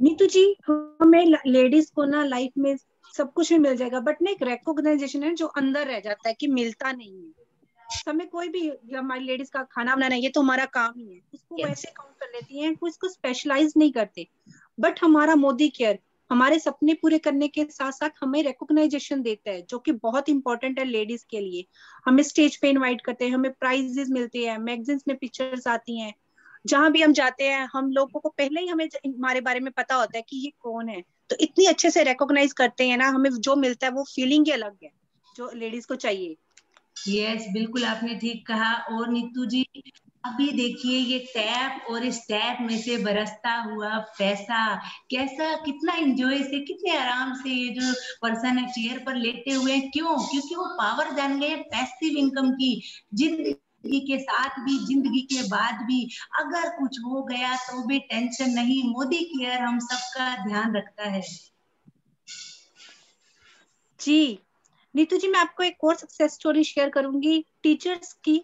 नीतू जी हमें लेडीज को ना लाइफ में सब कुछ भी मिल जाएगा, बट ना एक रिकॉग्नाइजेशन है जो अंदर रह जाता है कि मिलता नहीं है हमें। कोई भी, हमारी लेडीज का खाना बनाना ये तो हमारा काम ही है, उसको यस, वैसे काउंट कर लेती हैं, कोई इसको स्पेशलाइज नहीं करते। बट हमारा मोदी केयर हमारे सपने पूरे करने के साथ साथ हमें रिकॉग्नाइजेशन देता है, जो कि बहुत इंपॉर्टेंट है लेडीज के लिए। हमें स्टेज पे इनवाइट करते हैं, हमें प्राइजेस मिलते हैं, मैगजीन्स में पिक्चर्स आती हैं। जहां भी हम जाते हैं हम लोगों को पहले ही हमें हमारे बारे में पता होता है कि ये कौन है। तो इतनी अच्छे से रिकॉग्नाइज करते हैं ना, हमें जो मिलता है वो फीलिंग ही अलग है जो लेडीज को चाहिए। यस, बिल्कुल आपने ठीक कहा। और नीतू जी, अभी देखिए ये टैप और इस टैप में से बरसता हुआ पैसा, कैसा, कितना एंजॉय से, कितने आराम से ये जो पर्सन है चेयर पर लेटे हुए हैं। क्यों? क्योंकि वो पावर जान गए पैसिव इनकम की। जिंदगी के साथ भी, जिंदगी के बाद भी अगर कुछ हो गया तो भी टेंशन नहीं, मोदी केयर हम सबका ध्यान रखता है। जी नीतू जी मैं आपको एक और सक्सेस स्टोरी शेयर करूंगी टीचर्स की।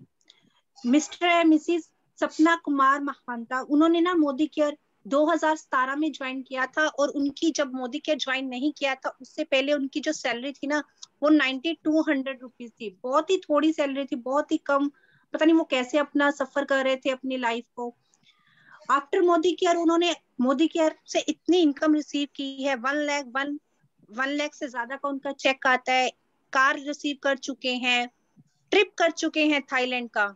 मिस्टर एंड मिसिस सपना कुमार महांता, उन्होंने ना मोदी केयर 2017 में ज्वाइन किया था, और उनकी जब मोदी केयर ज्वाइन नहीं किया था उससे पहले उनकी जो सैलरी थी ना वो 9200 रुपीज थी। बहुत ही थोड़ी सैलरी थी, बहुत ही कम। पता नहीं वो कैसे अपना सफर कर रहे थे अपनी लाइफ को। आफ्टर मोदी केयर उन्होंने मोदी केयर से इतनी इनकम रिसीव की है, 1 लाख से ज्यादा का उनका चेक आता है। कार रिसीव कर चुके हैं, ट्रिप कर चुके हैं थाईलैंड का।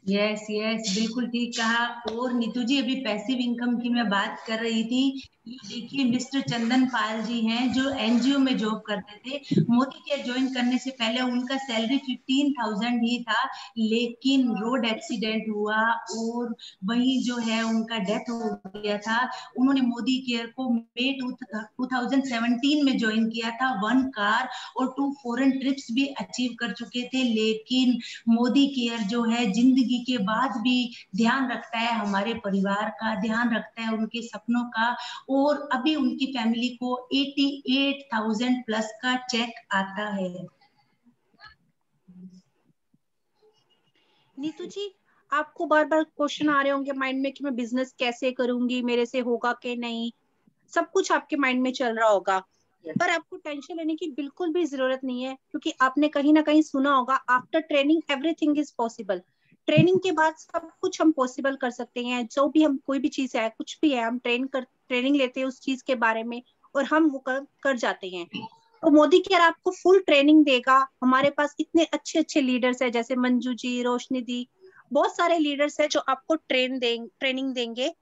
यस यस, बिल्कुल ठीक कहा। और नीतू जी, अभी पैसिव इनकम की मैं बात कर रही थी। ये देखिए, मिस्टर चंदन पाल जी हैं जो एनजीओ में जॉब करते थे। मोदी केयर ज्वाइन करने से पहले उनका सैलरी 15,000 ही था, लेकिन रोड एक्सीडेंट हुआ और वही जो है उनका डेथ हो गया था। उन्होंने मोदी केयर को मई 2017 में ज्वाइन किया था। 1 कार और 2 फॉरेन ट्रिप्स भी अचीव कर चुके थे। लेकिन मोदी केयर जो है जिंदगी के बाद भी ध्यान रखता है हमारे परिवार का, ध्यान रखता है उनके सपनों का। और अभी उनकी फैमिली को 88,000 प्लस का चेक आता है। नीतू जी, आपको बार बार क्वेश्चन आ रहे होंगे माइंड में कि मैं बिजनेस कैसे करूंगी, मेरे से होगा कि नहीं, सब कुछ आपके माइंड में चल रहा होगा। पर आपको टेंशन लेने की बिल्कुल भी जरूरत नहीं है, क्योंकि आपने कहीं ना कहीं सुना होगा, after training everything is possible. Training के बाद सब कुछ हम पॉसिबल कर सकते हैं। जो भी हम कोई भी चीज है, कुछ भी है, हम ट्रेनिंग लेते हैं उस चीज के बारे में और हम वो कर जाते हैं। तो मोदी केयर आपको फुल ट्रेनिंग देगा। हमारे पास इतने अच्छे अच्छे लीडर्स हैं, जैसे मंजू जी, रोशनी दी, बहुत सारे लीडर्स हैं जो आपको ट्रेनिंग देंगे।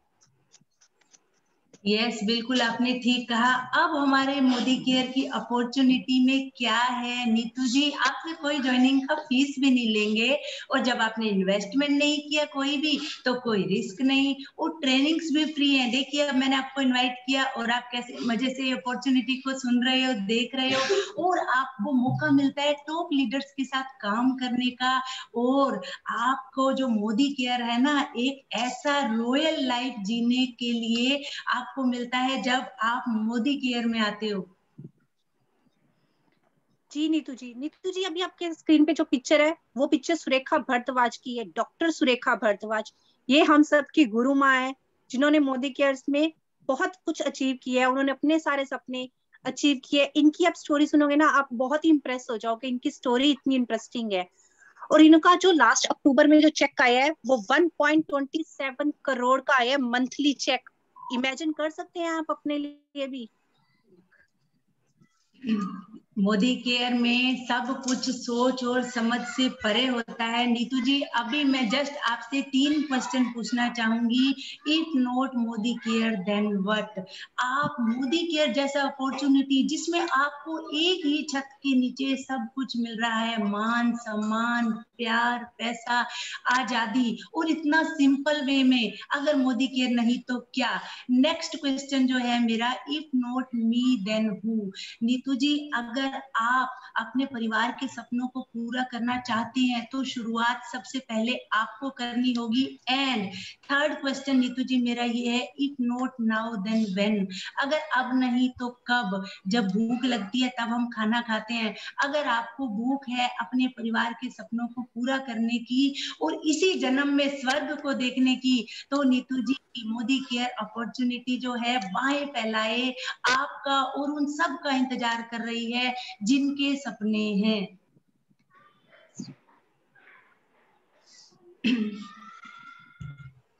यस, बिल्कुल आपने ठीक कहा। अब हमारे मोदी केयर की अपॉर्चुनिटी में क्या है नीतू जी, आपसे कोई ज्वाइनिंग का फीस भी नहीं लेंगे, और जब आपने इन्वेस्टमेंट नहीं किया कोई भी तो कोई रिस्क नहीं, और ट्रेनिंग्स भी फ्री है। देखिए, अब मैंने आपको इनवाइट किया और आप कैसे मजे से अपॉर्चुनिटी को सुन रहे हो, देख रहे हो, और आपको मौका मिलता है टॉप लीडर्स के साथ काम करने का। और आपको जो मोदी केयर है ना, एक ऐसा रॉयल लाइफ जीने के लिए आपको मिलता है जब आप मोदी केयर में आते हो। जी नीतू जी, अभी आपके स्क्रीन पे जो पिक्चर है वो पिक्चर सुरेखा भारद्वाज की है, डॉक्टर सुरेखा भारद्वाज। ये हम सब की गुरु माँ है, जिन्होंने मोदी केयर्स में बहुत कुछ अचीव किया है। उन्होंने अपने सारे सपने अचीव किए। इनकी आप स्टोरी सुनोगे ना, आप बहुत ही इंप्रेस हो जाओगे। इनकी स्टोरी इतनी इंटरेस्टिंग है। और इनका जो लास्ट अक्टूबर में जो चेक आया है वो 1.27 करोड़ का आया है, मंथली चेक। इमेजिन कर सकते हैं आप अपने लिए भी। मोदी केयर में सब कुछ सोच और समझ से परे होता है। नीतू जी, अभी मैं जस्ट आपसे 3 क्वेश्चन पूछना चाहूंगी। If not Modi care then what? आप मोदी केयर जैसा अपॉर्चुनिटी जिसमें आपको एक ही छत के नीचे सब कुछ मिल रहा है, मान सम्मान, प्यार, पैसा, आजादी, और इतना सिंपल वे में, अगर मोदी केयर नहीं तो क्या? नेक्स्ट क्वेश्चन जो है मेरा, if not me then who? Neetu ji, अगर आप अपने परिवार के सपनों को पूरा करना चाहते हैं तो शुरुआत सबसे पहले आपको करनी होगी। And third question Neetu ji मेरा ये है, if not now then when? अगर अब नहीं तो कब? जब भूख लगती है तब हम खाना खाते हैं। अगर आपको भूख है अपने परिवार के सपनों को पूरा करने की और इसी जन्म में स्वर्ग को देखने की, तो नीतू जी मोदी केयर अपॉर्चुनिटी जो है बाहें फैलाए आपका और उन सब का इंतजार कर रही है जिनके सपने हैं।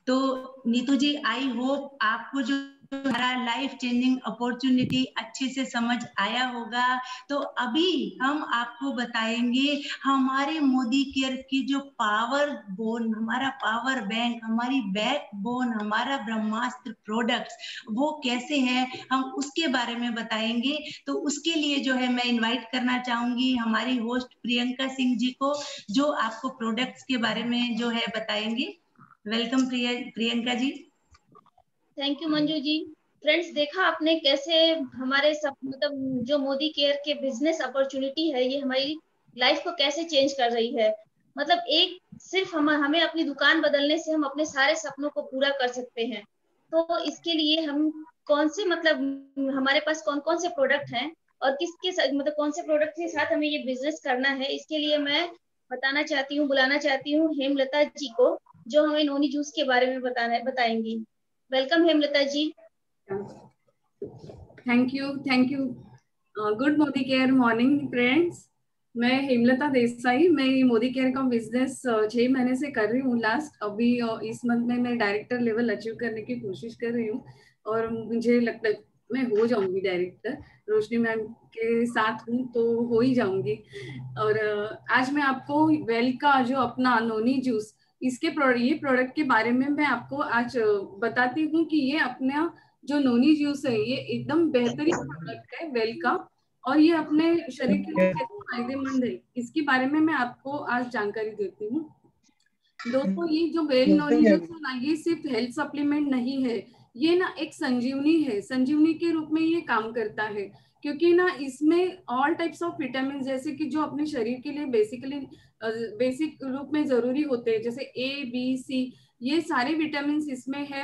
तो नीतू जी, आई होप आपको जो हमारा लाइफ चेंजिंग अपॉर्चुनिटी अच्छे से समझ आया होगा। तो अभी हम आपको बताएंगे हमारे मोदी केयर की जो पावर बोन, हमारा पावर बैंक, हमारी बैक बोन, हमारा ब्रह्मास्त्र प्रोडक्ट्स वो कैसे हैं, हम उसके बारे में बताएंगे। तो उसके लिए जो है मैं इनवाइट करना चाहूंगी हमारी होस्ट प्रियंका सिंह जी को, जो आपको प्रोडक्ट्स के बारे में जो है बताएंगे। Welcome Priyanka ji. Thank you Manju ji. Friends, देखा आपने कैसे हमारे सब मतलब जो मोदी केयर के बिजनेस अपॉर्चुनिटी है, ये हमारी लाइफ को कैसे चेंज कर रही है। मतलब एक सिर्फ हमें अपनी दुकान बदलने से हम अपने सारे सपनों को पूरा कर सकते हैं। तो इसके लिए हम कौन से मतलब हमारे पास कौन कौन से प्रोडक्ट हैं और किसके मतलब कौन से प्रोडक्ट के साथ हमें ये बिजनेस करना है, इसके लिए मैं बुलाना चाहती हूँ हेमलता जी को, जो हमें नोनी जूस के बारे में बताएंगी। Welcome Hemlata ji. Thank you, thank you. Good Modi care morning friends. मैं हेमलता देसाई, मैं मोदी केयर का बिजनेस 6 महीने से कर रही हूँ लास्ट। अभी इस मंथ में मैं डायरेक्टर लेवल अचीव करने की कोशिश कर रही हूँ और मुझे लगता है मैं हो जाऊंगी डायरेक्टर। रोशनी मैम के साथ हूँ तो हो ही जाऊंगी। और आज मैं आपको वेल का जो अपना नोनी जूस, इसके ये प्रोडक्ट के बारे में मैं आपको आज बताती हूँ कि ये अपना जो नोनी जूस है ये एकदम बेहतरीन प्रोडक्ट है वेल का, और ये अपने शरीर के लिए कैसे फायदेमंद है इसके बारे में मैं आपको आज जानकारी देती हूँ। दोस्तों, ये जो वेल नोनी जूस है ना, ये सिर्फ हेल्थ सप्लीमेंट नहीं है, ये ना एक संजीवनी है। संजीवनी के रूप में ये काम करता है, क्योंकि ना इसमें ऑल टाइप्स ऑफ विटामिन, जैसे कि जो अपने शरीर के लिए बेसिक रूप में जरूरी होते हैं, जैसे ए बी सी, ये सारे विटामिन इसमें है।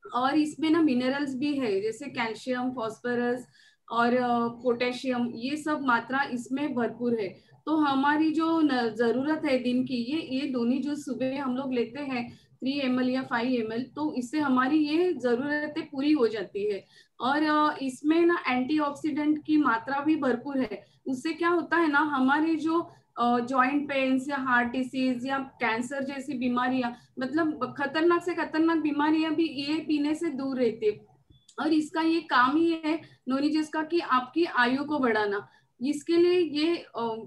और इसमें ना मिनरल्स भी है, जैसे कैल्शियम, फास्फोरस और पोटेशियम, ये सब मात्रा इसमें भरपूर है। तो हमारी जो जरूरत है दिन की, ये दोनों जो सुबह हम लोग लेते हैं 3 ml या 5 ml, तो इससे हमारी ये जरूरतें पूरी हो जाती है। और इसमें ना एंटीऑक्सीडेंट की मात्रा भी भरपूर है। उससे क्या होता है ना, हमारे जो जॉइंट पेन्स या हार्ट डिसीज या कैंसर जैसी बीमारियां, मतलब खतरनाक से खतरनाक बीमारियां भी ये पीने से दूर रहती है। और इसका ये काम ही है नोनी जूस का कि आपकी आयु को बढ़ाना। इसके लिए ये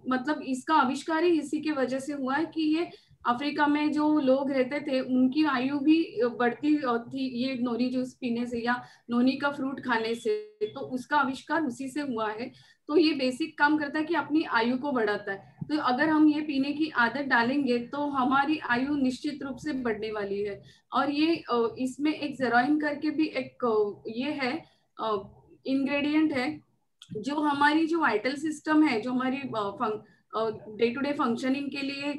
मतलब इसका आविष्कार ही इसी के वजह से हुआ है कि ये अफ्रीका में जो लोग रहते थे उनकी आयु भी बढ़ती थी ये नोनी जूस पीने से या नोनी का फ्रूट खाने से, तो उसका आविष्कार उसी से हुआ है। तो ये बेसिक काम करता है कि अपनी आयु को बढ़ाता है। तो अगर हम ये पीने की आदत डालेंगे तो हमारी आयु निश्चित रूप से बढ़ने वाली है। और ये इसमें एक जेरोइन करके भी एक ये है इंग्रेडिएंट है, जो हमारी जो वाइटल सिस्टम है, जो हमारी डे टू डे फंक्शनिंग के लिए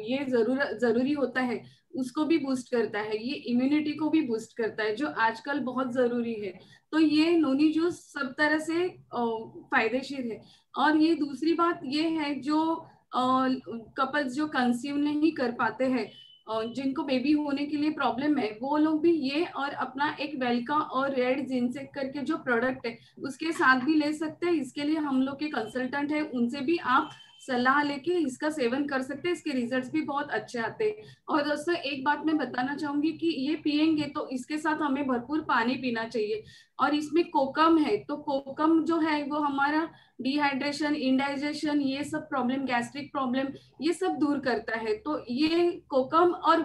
ये जरूरी होता है, उसको भी बूस्ट करता है। ये इम्यूनिटी को भी बूस्ट करता है, जो आजकल बहुत जरूरी है। तो ये नोनी जूस सब तरह से फायदेशीर है। और ये दूसरी बात ये है, जो कपल्स जो कंसीव नहीं कर पाते हैं, जिनको बेबी होने के लिए प्रॉब्लम है, वो लोग भी ये और अपना एक वेलका और रेड जिनसेक करके जो प्रोडक्ट है उसके साथ भी ले सकते हैं। इसके लिए हम लोग के कंसल्टेंट है, उनसे भी आप सलाह लेके इसका सेवन कर सकते हैं। इसके रिजल्ट्स भी बहुत अच्छे आते हैं। और दोस्तों, एक बात मैं बताना चाहूंगी कि ये पियेंगे तो इसके साथ हमें भरपूर पानी पीना चाहिए। और इसमें कोकम है, तो कोकम जो है वो हमारा डिहाइड्रेशन, इंडाइजेशन, ये सब प्रॉब्लम, गैस्ट्रिक प्रॉब्लम, ये सब दूर करता है। तो ये कोकम और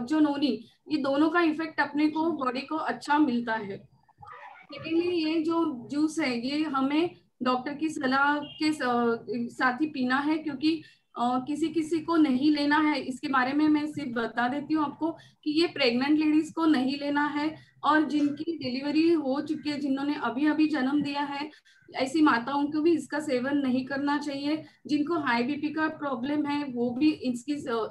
जो नोनी, ये दोनों का इफेक्ट अपने को बॉडी को अच्छा मिलता है। सेकेंडली, ये जो जूस है ये हमें डॉक्टर की सलाह के साथ ही पीना है, क्योंकि किसी किसी को नहीं लेना है। इसके बारे में मैं सिर्फ बता देती हूँ आपको कि ये प्रेग्नेंट लेडीज को नहीं लेना है, और जिनकी डिलीवरी हो चुकी है, जिन्होंने अभी अभी जन्म दिया है, ऐसी माताओं को भी इसका सेवन नहीं करना चाहिए। जिनको हाई बीपी का प्रॉब्लम है वो भी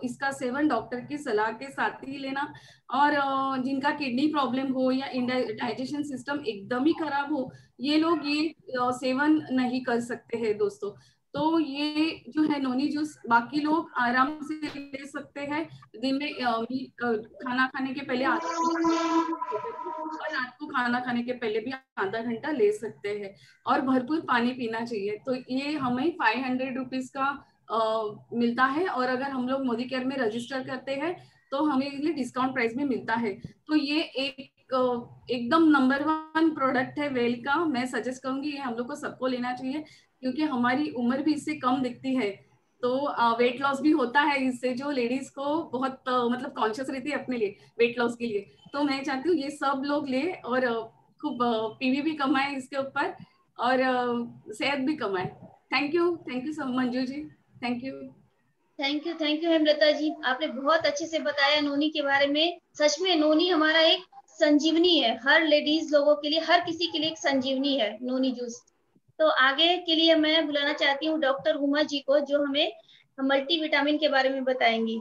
इसका सेवन डॉक्टर की सलाह के साथ ही लेना। और जिनका किडनी प्रॉब्लम हो या डाइजेशन सिस्टम एकदम ही खराब हो, ये लोग ये सेवन नहीं कर सकते हैं दोस्तों। तो ये जो है नोनी जूस बाकी लोग आराम से ले सकते हैं। दिन में खाना खाने के पहले आधा और रात को खाना खाने के पहले भी आधा घंटा ले सकते हैं। और भरपूर पानी पीना चाहिए। तो ये हमें 500 रुपीज का मिलता है, और अगर हम लोग मोदी केयर में रजिस्टर करते हैं तो हमें इसलिए डिस्काउंट प्राइस में मिलता है। तो ये एकदम नंबर 1 प्रोडक्ट है वेल का। मैं सजेस्ट करूंगी ये हम लोग को सबको लेना चाहिए, क्योंकि हमारी उम्र भी इससे कम दिखती है। तो वेट लॉस भी होता है इससे, जो लेडीज को बहुत मतलब कॉन्शियस रहती है अपने लिए वेट लॉस के लिए। तो मैं चाहती हूँ ये सब लोग ले और खूब पीवी भी कमाए इसके ऊपर, और सेहत भी कमाए। Thank you so Manju ji, thank you. Thank you Hemlata ji, आपने बहुत अच्छे से बताया नोनी के बारे में। सच में नोनी हमारा एक संजीवनी है, हर लेडीज लोगों के लिए, हर किसी के लिए एक संजीवनी है नोनी जूस। तो आगे के लिए मैं बुलाना चाहती हूँ डॉक्टर उमा जी को, जो हमें मल्टीविटामिन के बारे में बताएंगी।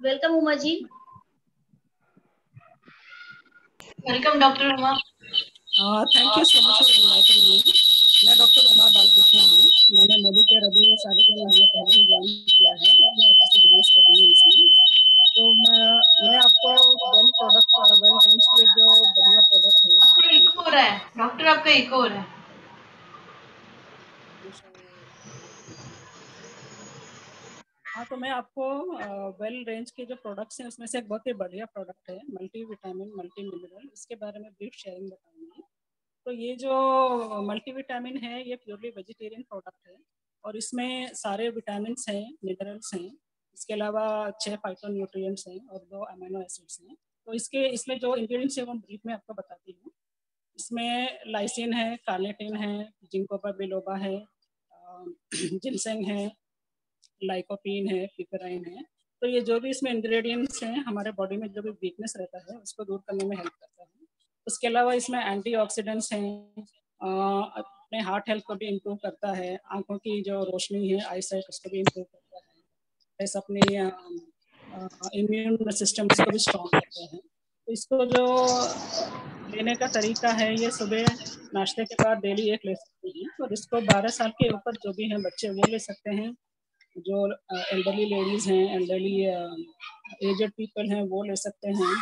Welcome Uma ji. Welcome doctor Uma. Thank you so much for inviting me. मैं डॉक्टर उमा बालकृष्ण हूँ। मैंने मोदी केयर अभी 3.5 महीने पहले ही ज्वाइन किया है और मैं अच्छे से बिजनेस कर रही हूँ इसमें। तो मैं आपको वेल रेंज के जो बढ़िया प्रोडक्ट है आपका इको हो रहा है डॉक्टर, आपका इको हो रहा है। हाँ, तो मैं आपको वेल रेंज के जो प्रोडक्ट्स हैं उसमें से एक बहुत ही बढ़िया प्रोडक्ट है मल्टी विटामिन मल्टी मिनरल, इसके बारे में ब्रीफ शेयरिंग बताऊंगी। तो ये जो मल्टी विटामिन है ये प्योरली वेजिटेरियन प्रोडक्ट है और इसमें सारे विटामिन हैं, मिनरल्स हैं, इसके अलावा 6 फाइटो न्यूट्रिएंट्स हैं और 2 अमीनो एसिड्स हैं। तो इसमें जो इंग्रेडिएंट्स है वो ब्रीफ में आपको बताती हूँ। इसमें लाइसिन है, कार्निटिन है, जिंकोपा बिलोबा है, जिनसेंग है, लाइकोपीन है, पिपराइन है। तो ये जो भी इसमें इंग्रेडिएंट्स हैं हमारे बॉडी में जो भी वीकनेस रहता है उसको दूर करने में हेल्प करता है। उसके अलावा इसमें एंटीऑक्सीडेंट्स हैं, अपने हार्ट हेल्थ को भी इम्प्रूव करता है, आंखों की जो रोशनी है आई साइट उसको भी इम्प्रूव करता है, प्लस अपनी इम्यून सिस्टम उसको भी स्ट्रॉन्ग करते हैं। तो इसको जो लेने का तरीका है ये सुबह नाश्ते के बाद डेली एक ले सकते हैं और इसको 12 साल के ऊपर जो भी हैं बच्चे वो ले सकते हैं, जो एल्डरली लेडीज़ हैं, एल्डरली एजेड पीपल हैं वो ले सकते हैं,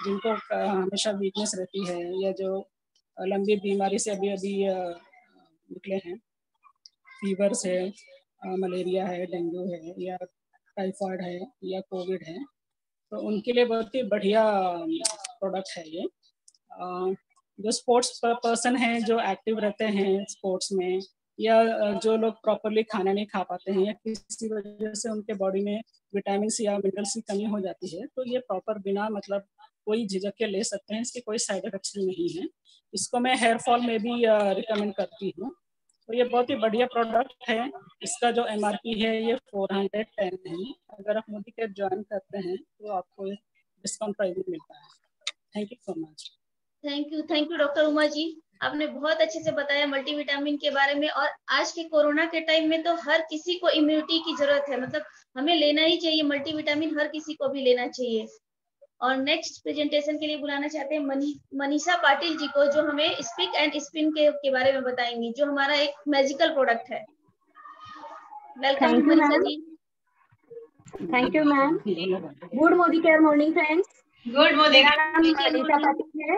जिनको हमेशा वीकनेस रहती है या जो लंबी बीमारी से अभी अभी निकले हैं, फीवर्स है, मलेरिया है, डेंगू है या टाइफाइड है या कोविड है, तो उनके लिए बहुत ही बढ़िया प्रोडक्ट है ये। जो स्पोर्ट्स पर्सन हैं जो एक्टिव रहते हैं स्पोर्ट्स में, या जो लोग प्रॉपरली खाना नहीं खा पाते हैं या किसी वजह से उनके बॉडी में विटामिन या मिनरल्स की कमी हो जाती है, तो ये प्रॉपर बिना मतलब कोई झिझक के ले सकते हैं, इसके कोई साइड इफेक्ट्स भी नहीं है। इसको मैं हेयर फॉल में भी रिकमेंड करती हूँ। तो ये बहुत ही बढ़िया प्रोडक्ट है। इसका जो MRP है ये 410 है। अगर आप मोदी केयर ज्वाइन करते हैं तो आपको डिस्काउंट प्राइस में मिलता है। Thank you so much. Thank you doctor Uma ji, आपने बहुत अच्छे से बताया मल्टीविटामिन के बारे में। और आज के कोरोना के टाइम में तो हर किसी को इम्यूनिटी की जरूरत है, मतलब हमें लेना ही चाहिए मल्टीविटामिन, हर किसी को भी लेना चाहिए। और नेक्स्ट प्रेजेंटेशन के लिए बुलाना चाहते हैं मनीषा पाटिल जी को, जो हमें स्पीक एंड स्पिन के बारे में बताएंगी, जो हमारा एक मैजिकल प्रोडक्ट है। Welcome Manisha ji. Thank you ma'am. Good Modi care morning friends. Good Modi. मेरा नाम मनीषा पाटिल है।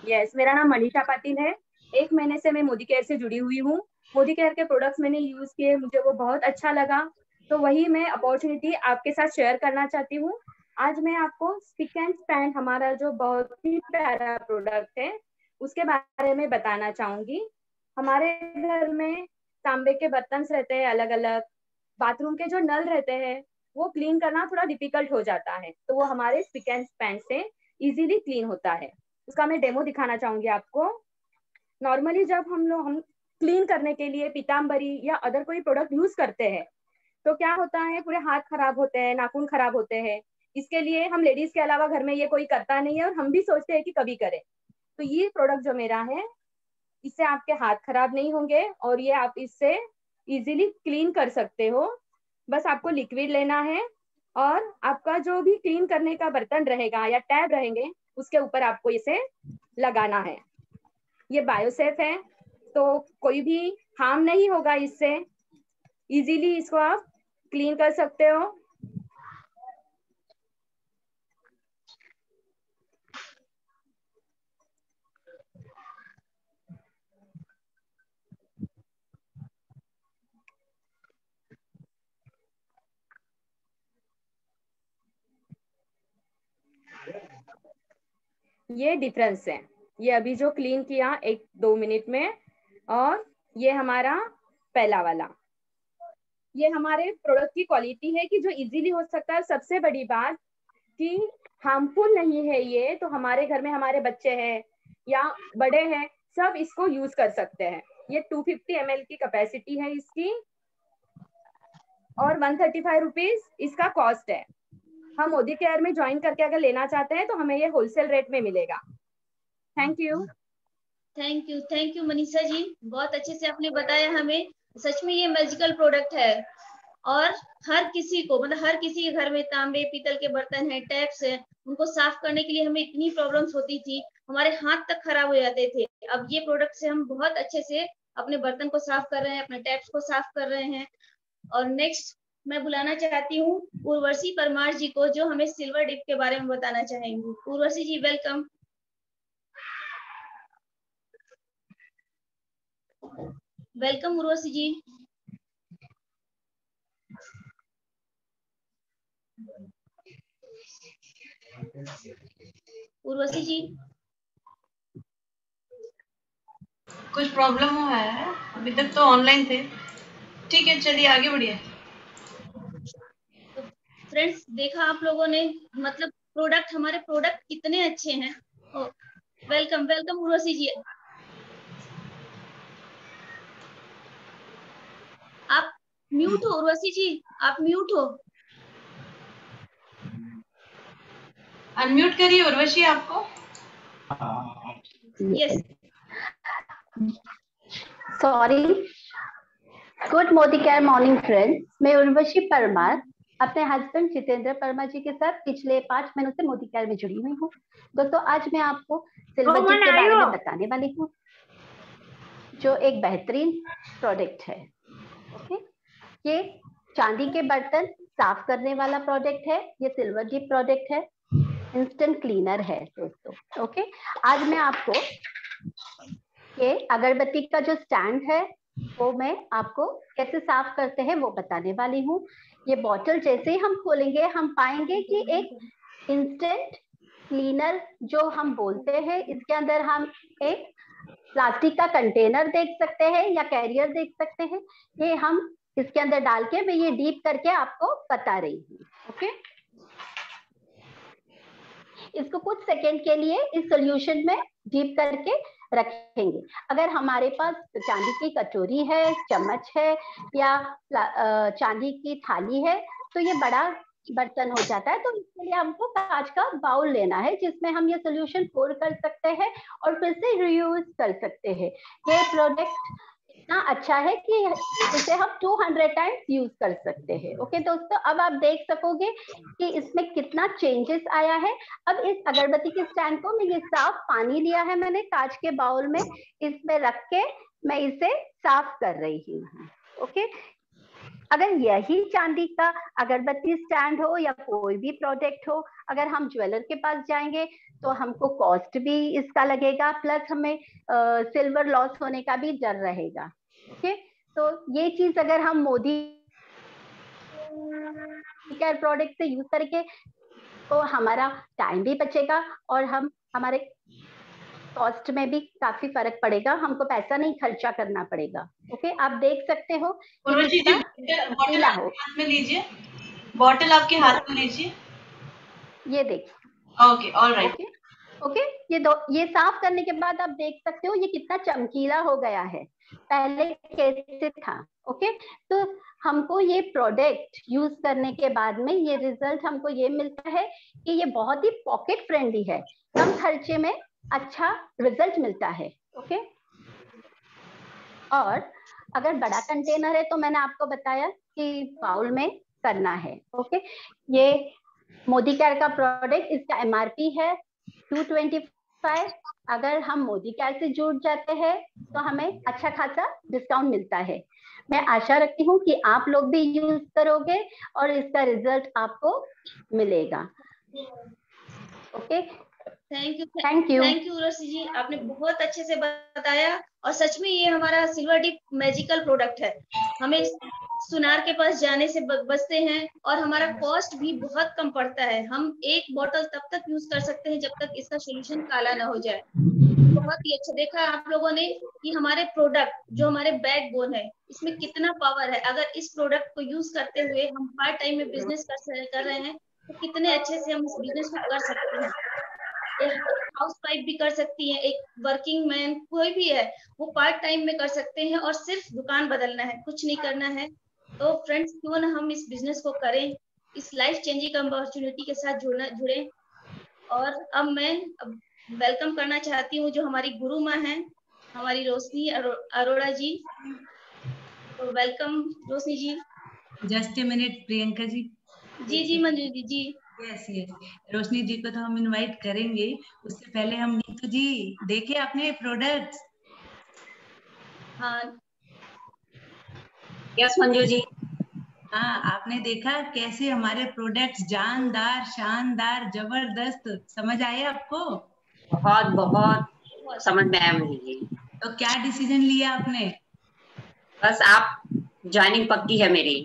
यस, मेरा नाम मनीषा पाटिल है। 1 महीने से मैं मोदी केयर से जुड़ी हुई हूँ। मोदी केयर के प्रोडक्ट्स मैंने यूज किए, मुझे वो बहुत अच्छा लगा, तो वही मैं अपॉर्चुनिटी आपके साथ शेयर करना चाहती हूँ। आज मैं आपको स्पिक एंड स्पैन, हमारा जो बहुत ही प्यारा प्रोडक्ट है, उसके बारे में बताना चाहूंगी। हमारे घर में तांबे के बर्तन रहते हैं अलग अलग, बाथरूम के जो नल रहते हैं वो क्लीन करना थोड़ा डिफिकल्ट हो जाता है, तो वो हमारे स्पिक एंड स्पैन से इजीली क्लीन होता है। उसका मैं डेमो दिखाना चाहूंगी आपको। नॉर्मली जब हम क्लीन करने के लिए पीताम्बरी या अदर कोई प्रोडक्ट यूज करते हैं तो क्या होता है, पूरे हाथ खराब होते हैं, नाखून खराब होते हैं। इसके लिए हम लेडीज के अलावा घर में ये कोई करता नहीं है और हम भी सोचते हैं कि कभी करें। तो ये प्रोडक्ट जो मेरा है, इससे आपके हाथ खराब नहीं होंगे और ये आप इससे इजीली क्लीन कर सकते हो। बस आपको लिक्विड लेना है और आपका जो भी क्लीन करने का बर्तन रहेगा या टैब रहेंगे उसके ऊपर आपको इसे लगाना है। ये बायोसेफ है तो कोई भी हार्म नहीं होगा, इससे इजीली इसको आप क्लीन कर सकते हो। ये डिफरेंस है, ये अभी जो क्लीन किया 1-2 मिनट में, और ये हमारा पहला वाला। ये हमारे प्रोडक्ट की क्वालिटी है कि जो इजीली हो सकता है। सबसे बड़ी बात कि हार्मफुल नहीं है ये, तो हमारे घर में हमारे बच्चे हैं या बड़े हैं, सब इसको यूज कर सकते हैं। ये 250 ml की कैपेसिटी है इसकी और 135 रुपीज इसका कॉस्ट है। हम मोदी केयर में ज्वाइन करके अगर लेना चाहते हैं तो हमें ये होलसेल रेट में मिलेगा। थैंक यू मनीषा जी, बहुत अच्छे से आपने बताया हमें। सच में ये मैजिकल प्रोडक्ट है और हर किसी को, मतलब हर किसी के घर में तांबे पीतल के बर्तन है, टैप्स है, उनको साफ करने के लिए हमें इतनी प्रॉब्लम्स होती थी, हमारे हाथ तक खराब हो जाते थे। अब ये प्रोडक्ट से हम बहुत अच्छे से अपने बर्तन को साफ कर रहे हैं, अपने टैप्स को साफ कर रहे हैं। और नेक्स्ट मैं बुलाना चाहती हूँ उर्वशी परमार जी को, जो हमें सिल्वर डिप के बारे में बताना चाहेंगी। उर्वशी जी वेलकम। वेलकम उर्वशी जी। उर्वशी जी कुछ प्रॉब्लम हुआ है, अभी तक तो ऑनलाइन थे। ठीक है, चलिए आगे बढ़िए। तो फ्रेंड्स देखा आप लोगों ने, मतलब प्रोडक्ट, हमारे प्रोडक्ट कितने अच्छे हैं। वेलकम वेलकम उर्वशी जी। आप म्यूट हो उर्वशी जी, आप म्यूट हो। अनम्यूट करिए उर्वशी आपको। Yes sorry. Good Modi care morning friends, मैं उर्वशी परमार अपने हस्बैंड जितेंद्र परमार जी के साथ पिछले 5 महीनों से मोदी केयर में जुड़ी हुई हूँ। दोस्तों आज मैं आपको सिल्वर डिप के बारे में बताने वाली हूँ, जो एक बेहतरीन प्रोडक्ट है। ओके, ये चांदी के बर्तन साफ करने वाला प्रोडक्ट है। ये सिल्वर डिप प्रोडक्ट है, इंस्टेंट क्लीनर है दोस्तों। ओके, आज मैं आपको ये अगरबत्ती का जो स्टैंड है वो मैं आपको कैसे साफ करते हैं वो बताने वाली हूँ। ये बॉटल जैसे ही हम खोलेंगे हम पाएंगे कि एक इंस्टेंट क्लीनर जो हम बोलते हैं, इसके अंदर हम एक प्लास्टिक का कंटेनर देख सकते हैं या कैरियर देख सकते हैं। ये हम इसके अंदर डाल के मैं ये डीप करके आपको बता रही हूँ। ओके, इसको कुछ सेकेंड के लिए इस सॉल्यूशन में डीप करके रखेंगे। अगर हमारे पास चांदी की कटोरी है, चम्मच है या चांदी की थाली है तो ये बड़ा बर्तन हो जाता है। तो इसके लिए हमको कांच का बाउल लेना है जिसमें हम ये सॉल्यूशन पोर कर सकते हैं और फिर से रीयूज कर सकते हैं। ये प्रोडक्ट इतना अच्छा है कि इसे हम 200 टाइम्स यूज कर सकते हैं। ओके दोस्तों, अब आप देख सकोगे कि इसमें कितना चेंजेस आया है। अब इस अगरबत्ती के स्टैंड को मैं ये साफ पानी लिया है मैंने कांच के बाउल में, इसमें रख के मैं इसे साफ कर रही हूँ। ओके, अगर यही चांदी का अगरबत्ती स्टैंड हो या कोई भी प्रोडक्ट हो, अगर हम ज्वेलर के पास जाएंगे तो हमको कॉस्ट भी इसका लगेगा, प्लस हमें सिल्वर लॉस होने का भी डर रहेगा। ओके, तो ये चीज अगर हम मोदी केयर प्रोडक्ट से यूज करके तो हमारा टाइम भी बचेगा और हम हमारे कॉस्ट में भी काफी फर्क पड़ेगा, हमको पैसा नहीं खर्चा करना पड़ेगा। ओके, आप देख सकते हो उर्वशी जी बॉटल आपके हाथ में लीजिए, बॉटल आपके हाथ में लीजिए, ये देखिए। Okay, alright. ओके, ये साफ करने के बाद आप देख सकते हो ये कितना चमकीला हो गया है, पहले कैसे था। ओके, तो हमको ये प्रोडक्ट यूज करने के बाद में ये रिजल्ट हमको ये मिलता है कि ये बहुत ही पॉकेट फ्रेंडली है, कम खर्चे में अच्छा रिजल्ट मिलता है। ओके, और अगर बड़ा कंटेनर है तो मैंने आपको बताया कि बाउल में करना है। ओके, ये मोदी केयर का प्रोडक्ट, इसका MRP है 225। अगर हम मोदी केयर से जुड़ जाते हैं तो हमें अच्छा खासा डिस्काउंट मिलता है। मैं आशा रखती हूँ कि आप लोग भी यूज करोगे और इसका रिजल्ट आपको मिलेगा। ओके, थैंक यू उर्वशी जी, आपने बहुत अच्छे से बताया और सच में ये हमारा सिल्वर डिप मैजिकल प्रोडक्ट है। हमें सुनार के पास जाने से बचते हैं और हमारा कॉस्ट भी बहुत कम पड़ता है। हम एक बोतल तब तक यूज कर सकते हैं जब तक इसका सोल्यूशन काला ना हो जाए। बहुत ही अच्छा देखा आप लोगों ने कि हमारे प्रोडक्ट जो हमारे बैकबोन है इसमें कितना पावर है। अगर इस प्रोडक्ट को यूज करते हुए हम पार्ट टाइम में बिजनेस कर रहे हैं तो कितने अच्छे से हम इस बिजनेस को कर सकते हैं। हाउस वाइफ भी कर सकती है, एक वर्किंग मैन कोई भी है वो पार्ट टाइम में कर सकते हैं और सिर्फ दुकान बदलना है, कुछ नहीं करना है। तो फ्रेंड्स क्यों ना हम इस बिजनेस को करें, इस लाइफ चेंजिंग अपॉर्चुनिटी के साथ जुड़े। और अब मैं वेलकम करना चाहती हूँ जो हमारी गुरु माँ है, हमारी रोशनी अरोड़ा जी। तो welcome Roshni ji. Just a minute Priyanka ji. जी मंजू जी। यस, रोशनी जी को तो हम इनवाइट करेंगे, उससे पहले हम नीतू जी देखे आपने प्रोडक्ट्स? हाँ यस मंजू जी। हाँ, आपने देखा कैसे हमारे प्रोडक्ट्स जानदार, शानदार, जबरदस्त, समझ आए आपको? बहुत बहुत समझ में आया मुझे ये। तो क्या डिसीजन लिया आपने? बस आप ज्वाइनिंग पक्की है मेरी।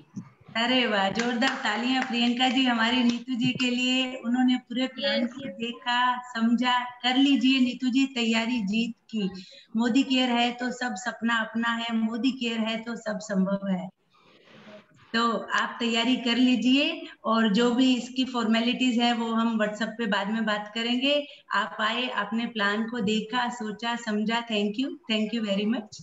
अरे वाह, जोरदार तालियां प्रियंका जी हमारी नीतू जी के लिए। उन्होंने पूरे प्लान को देखा, समझा। कर लीजिए नीतू जी तैयारी जीत की। मोदी केयर है तो सब सपना अपना है, मोदी केयर है तो सब संभव है। तो आप तैयारी कर लीजिए, और जो भी इसकी फॉर्मेलिटीज है वो हम व्हाट्सएप पे बाद में बात करेंगे। आप आए, आपने प्लान को देखा, सोचा, समझा। Thank you very much.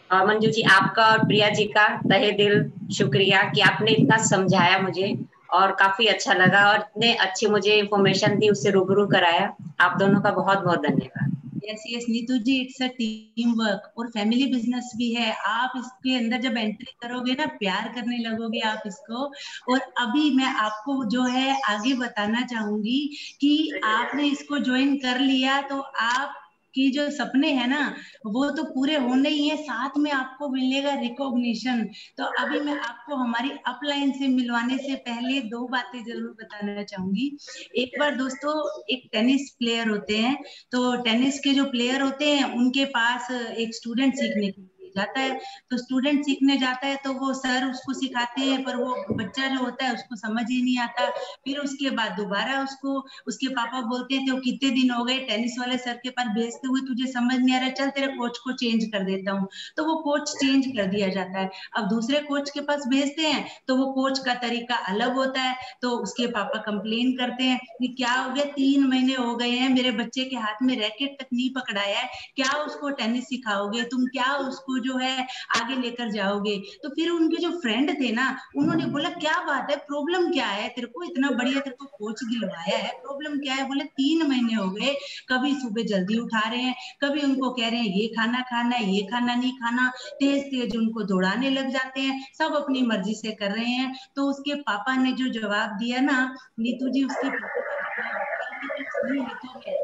और मंजू जी आपका और प्रिया जी का तहे दिल शुक्रिया कि आपने इतना समझाया मुझे, और काफी अच्छा लगा, और इतने अच्छी मुझे इंफॉर्मेशन दी, उससे रूबरू कराया। आप दोनों का बहुत बहुत धन्यवाद। Yes Neetu ji, it's a team work, और फैमिली बिजनेस भी है। आप इसके अंदर जब एंट्री करोगे ना, प्यार करने लगोगे आप इसको। और अभी मैं आपको जो है आगे बताना चाहूंगी कि आपने इसको ज्वाइन कर लिया तो आप की जो सपने हैं ना वो तो पूरे होने ही है, साथ में आपको मिलेगा रिकॉग्निशन। तो अभी मैं आपको हमारी अपलाइन से मिलवाने से पहले 2 बातें जरूर बताना चाहूंगी। एक बार दोस्तों, एक टेनिस प्लेयर होते हैं, तो टेनिस के जो प्लेयर होते हैं उनके पास एक स्टूडेंट सीखने के लिए जाता है। तो स्टूडेंट सीखने जाता है तो वो सर उसको सिखाते हैं, पर वो बच्चा जो होता है उसको समझ ही नहीं आता। फिर उसके बाद दोबारा उसको उसके पापा बोलते हैं, तो कितने दिन हो गए टेनिस वाले सर के पास भेजते हुए, तुझे समझ नहीं आ रहा, चल तेरे कोच को चेंज कर देता हूँ। तो वो कोच चेंज कर दिया जाता है। अब दूसरे कोच के पास भेजते हैं तो वो कोच का तरीका अलग होता है। तो उसके पापा कंप्लेन करते हैं कि क्या हो गया, 3 महीने हो गए हैं, मेरे बच्चे के हाथ में रैकेट तक नहीं पकड़ाया है, क्या उसको टेनिस सिखाओगे तुम, क्या उसको जो है आगे लेकर जाओगे। तो फिर उनके जो फ्रेंड थे ना, उन्होंने बोला क्या बात है, प्रॉब्लम क्या है, तेरे को इतना बढ़िया तेरे को कोच दिलवाया है, प्रॉब्लम क्या है। बोले 3 महीने हो गए, कभी सुबह जल्दी उठा रहे हैं, कभी उनको कह रहे हैं ये खाना खाना है, ये खाना नहीं खाना, तेज तेज उनको दौड़ाने लग जाते हैं, सब अपनी मर्जी से कर रहे हैं। तो उसके पापा ने जो जवाब दिया ना नीतू जी, उसके सही हाथों में,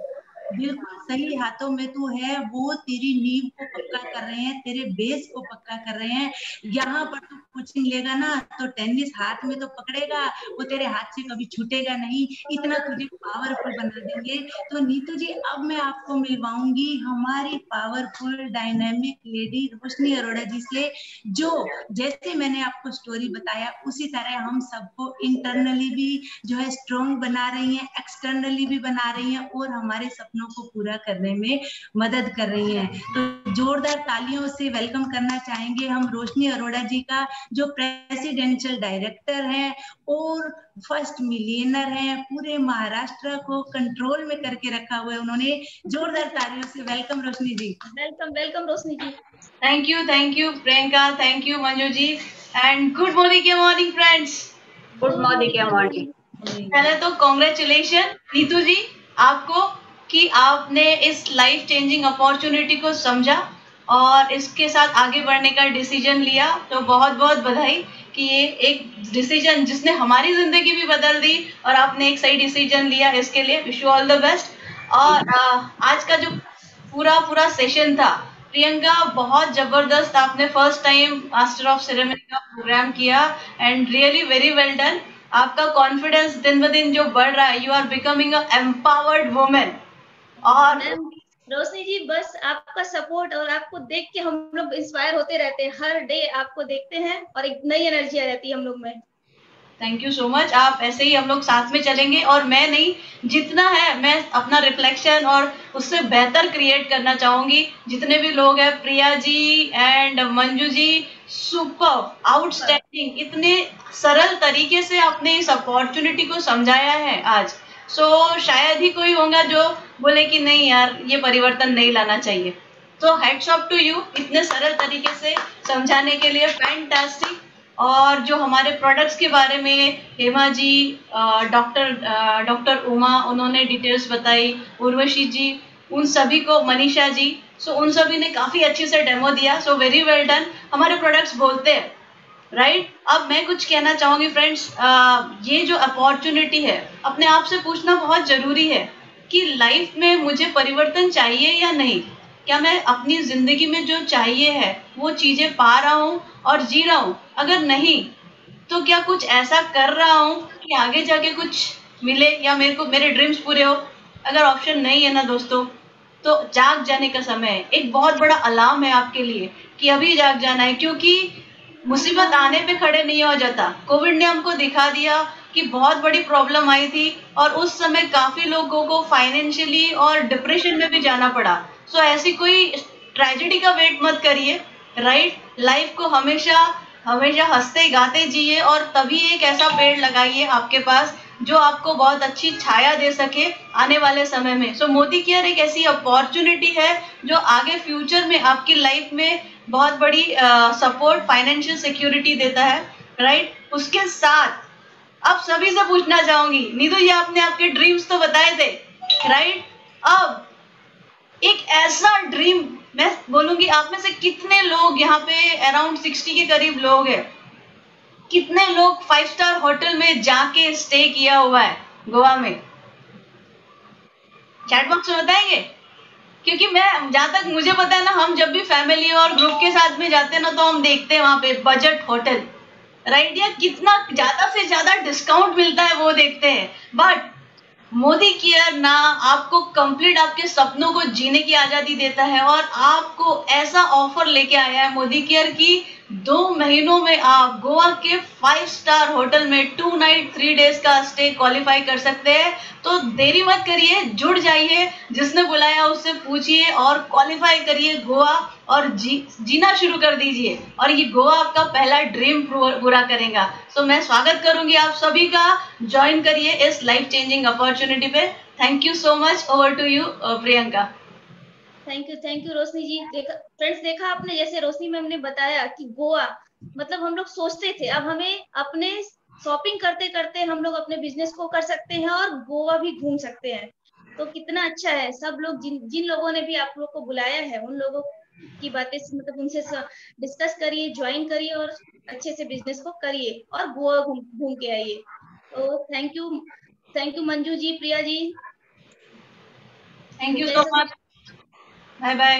बिल्कुल सही हाथों में तू है। वो तेरी नींव को पक्का कर रहे हैं, तेरे बेस को पक्का कर रहे हैं। यहाँ पर तू कोचिंग लेगा ना तो टेनिस हाथ में तो पकड़ेगा, वो तेरे हाथ से कभी छूटेगा नहीं, इतना तुझे पावरफुल बना देंगे। तो नीतू जी, अब मैं आपको मिलवाऊंगी हमारी पावरफुल डायनामिक लेडी रोशनी अरोड़ा जी से, जो जैसे मैंने आपको स्टोरी बताया उसी तरह हम सबको इंटरनली भी जो है स्ट्रॉन्ग बना रही हैं, एक्सटर्नली भी बना रही हैं, और हमारे सपनों को पूरा करने में मदद कर रही हैं। तो जोरदार तालियों से वेलकम करना चाहेंगे हम रोशनी अरोड़ा जी का, जो प्रेसिडेंशियल डायरेक्टर हैं और फर्स्ट मिलियनर हैं। पूरे महाराष्ट्र को कंट्रोल में करके रखा हुआ है उन्होंने। जोरदार तालियों से welcome Roshni ji. Welcome welcome Roshni ji. Thank you Priyanka, thank you Manju ji, and good morning friends. Good morning. पहले तो कॉन्ग्रेचुलेशन नीतू जी आपको कि आपने इस लाइफ चेंजिंग अपॉर्चुनिटी को समझा और इसके साथ आगे बढ़ने का डिसीजन लिया। तो बहुत बहुत बधाई कि ये एक डिसीजन जिसने हमारी जिंदगी भी बदल दी, और आपने एक सही डिसीजन लिया, इसके लिए wish you all the best. और आज का जो पूरा सेशन था, प्रियंका बहुत जबरदस्त, आपने first time master of ceremony का प्रोग्राम किया, and really very well done. आपका कॉन्फिडेंस दिन ब दिन जो बढ़ रहा है, you are becoming a empowered women. और रोशनी जी, बस आपका सपोर्ट और आपको देख के हम लोग इंस्पायर होते रहते हैं, हर डे आपको देखते हैं और एक नई एनर्जी आ जाती है हम लोग में। Thank you so much. आप ऐसे ही हम लोग साथ में चलेंगे, और मैं नहीं, जितना है मैं अपना रिफ्लेक्शन और उससे बेहतर क्रिएट करना चाहूंगी। जितने भी लोग हैं, Priya ji and Manju ji, super outstanding, इतने सरल तरीके से आपने इस अपॉर्चुनिटी को समझाया है आज। सो शायद ही कोई होगा जो बोले कि नहीं यार ये परिवर्तन नहीं लाना चाहिए। तो हैट्स ऑफ टू यू, इतने सरल तरीके से समझाने के लिए, फैंटास्टिक। और जो हमारे प्रोडक्ट्स के बारे में हेमा जी, डॉक्टर उमा, उन्होंने डिटेल्स बताई, उर्वशी जी, उन सभी को, मनीषा जी, सो उन सभी ने काफी अच्छे से डेमो दिया। So very well done. हमारे प्रोडक्ट्स बोलते हैं, राइट। अब मैं कुछ कहना चाहूंगी फ्रेंड्स, ये जो अपॉर्चुनिटी है, अपने आप से पूछना बहुत जरूरी है कि लाइफ में मुझे परिवर्तन चाहिए या नहीं। क्या मैं अपनी जिंदगी में जो चाहिए है वो चीजें पा रहा हूँ और जी रहा हूँ? अगर नहीं, तो क्या कुछ ऐसा कर रहा हूँ कि आगे जाके कुछ मिले या मेरे को मेरे ड्रीम्स पूरे हो? अगर ऑप्शन नहीं है ना दोस्तों, तो जाग जाने का समय है। एक बहुत बड़ा अलार्म है आपके लिए कि अभी जाग जाना है, क्योंकि मुसीबत आने पे खड़े नहीं हो जाता। कोविड ने हमको दिखा दिया कि बहुत बड़ी प्रॉब्लम आई थी और उस समय काफी लोगों को फाइनेंशियली और डिप्रेशन में भी जाना पड़ा। सो ऐसी कोई ट्रेजेडी का वेट मत करिए, राइट? लाइफ को हमेशा हमेशा हंसते गाते जिए और तभी एक ऐसा पेड़ लगाइए आपके पास जो आपको बहुत अच्छी छाया दे सके आने वाले समय में। सो मोदी केयर एक ऐसी अपॉर्चुनिटी है जो आगे फ्यूचर में आपकी लाइफ में बहुत बड़ी सपोर्ट, फाइनेंशियल सिक्योरिटी देता है, राइट? उसके साथ अब सभी से पूछना चाहूंगी, नीतू जी आपने आपके ड्रीम्स तो बताए थे, राइट? अब एक ऐसा ड्रीम मैं बोलूंगी, आप में से कितने लोग यहाँ पे अराउंड 60 के करीब लोग हैं, कितने लोग 5 स्टार होटल में जाके स्टे किया हुआ है गोवा में? चैट बॉक्स में बताएंगे? क्योंकि मैं जहां तक मुझे पता है ना, हम जब भी फैमिली और ग्रुप के साथ में जाते हैं ना, तो हम देखते हैं वहां पे बजट होटल, राइट? या कितना ज्यादा से ज्यादा डिस्काउंट मिलता है वो देखते हैं। बट मोदी केयर ना आपको कंप्लीट आपके सपनों को जीने की आजादी देता है और आपको ऐसा ऑफर लेके आया है मोदी केयर की 2 महीनों में आप गोवा के 5 स्टार होटल में 2 नाइट 3 डेज का स्टे क्वालिफाई कर सकते हैं। तो देरी मत करिए, जुड़ जाइए, जिसने बुलाया उससे पूछिए और क्वालिफाई करिए गोवा और जीना शुरू कर दीजिए, और ये गोवा आपका पहला ड्रीम पूरा करेगा। सो मैं स्वागत करूंगी आप सभी का, ज्वाइन करिए इस लाइफ चेंजिंग अपॉर्चुनिटी पे। Thank you so much. Over to you Priyanka. Thank you Roshni ji. Friends देखा आपने, जैसे रोशनी मैम ने बताया कि गोवा मतलब हम लोग सोचते थे, अब हमें अपने शॉपिंग करते करते हम लोग अपने बिजनेस को कर सकते हैं और गोवा भी घूम सकते हैं। तो कितना अच्छा है। सब लोग जिन लोगों ने भी आप लोग को बुलाया है, उन लोगों की बातें मतलब उनसे डिस्कस करिए, ज्वाइन करिए और अच्छे से बिजनेस को करिए और गोवा घूम के आइए। तो thank you Manju ji, Priya ji. Thank you so much. Bye bye.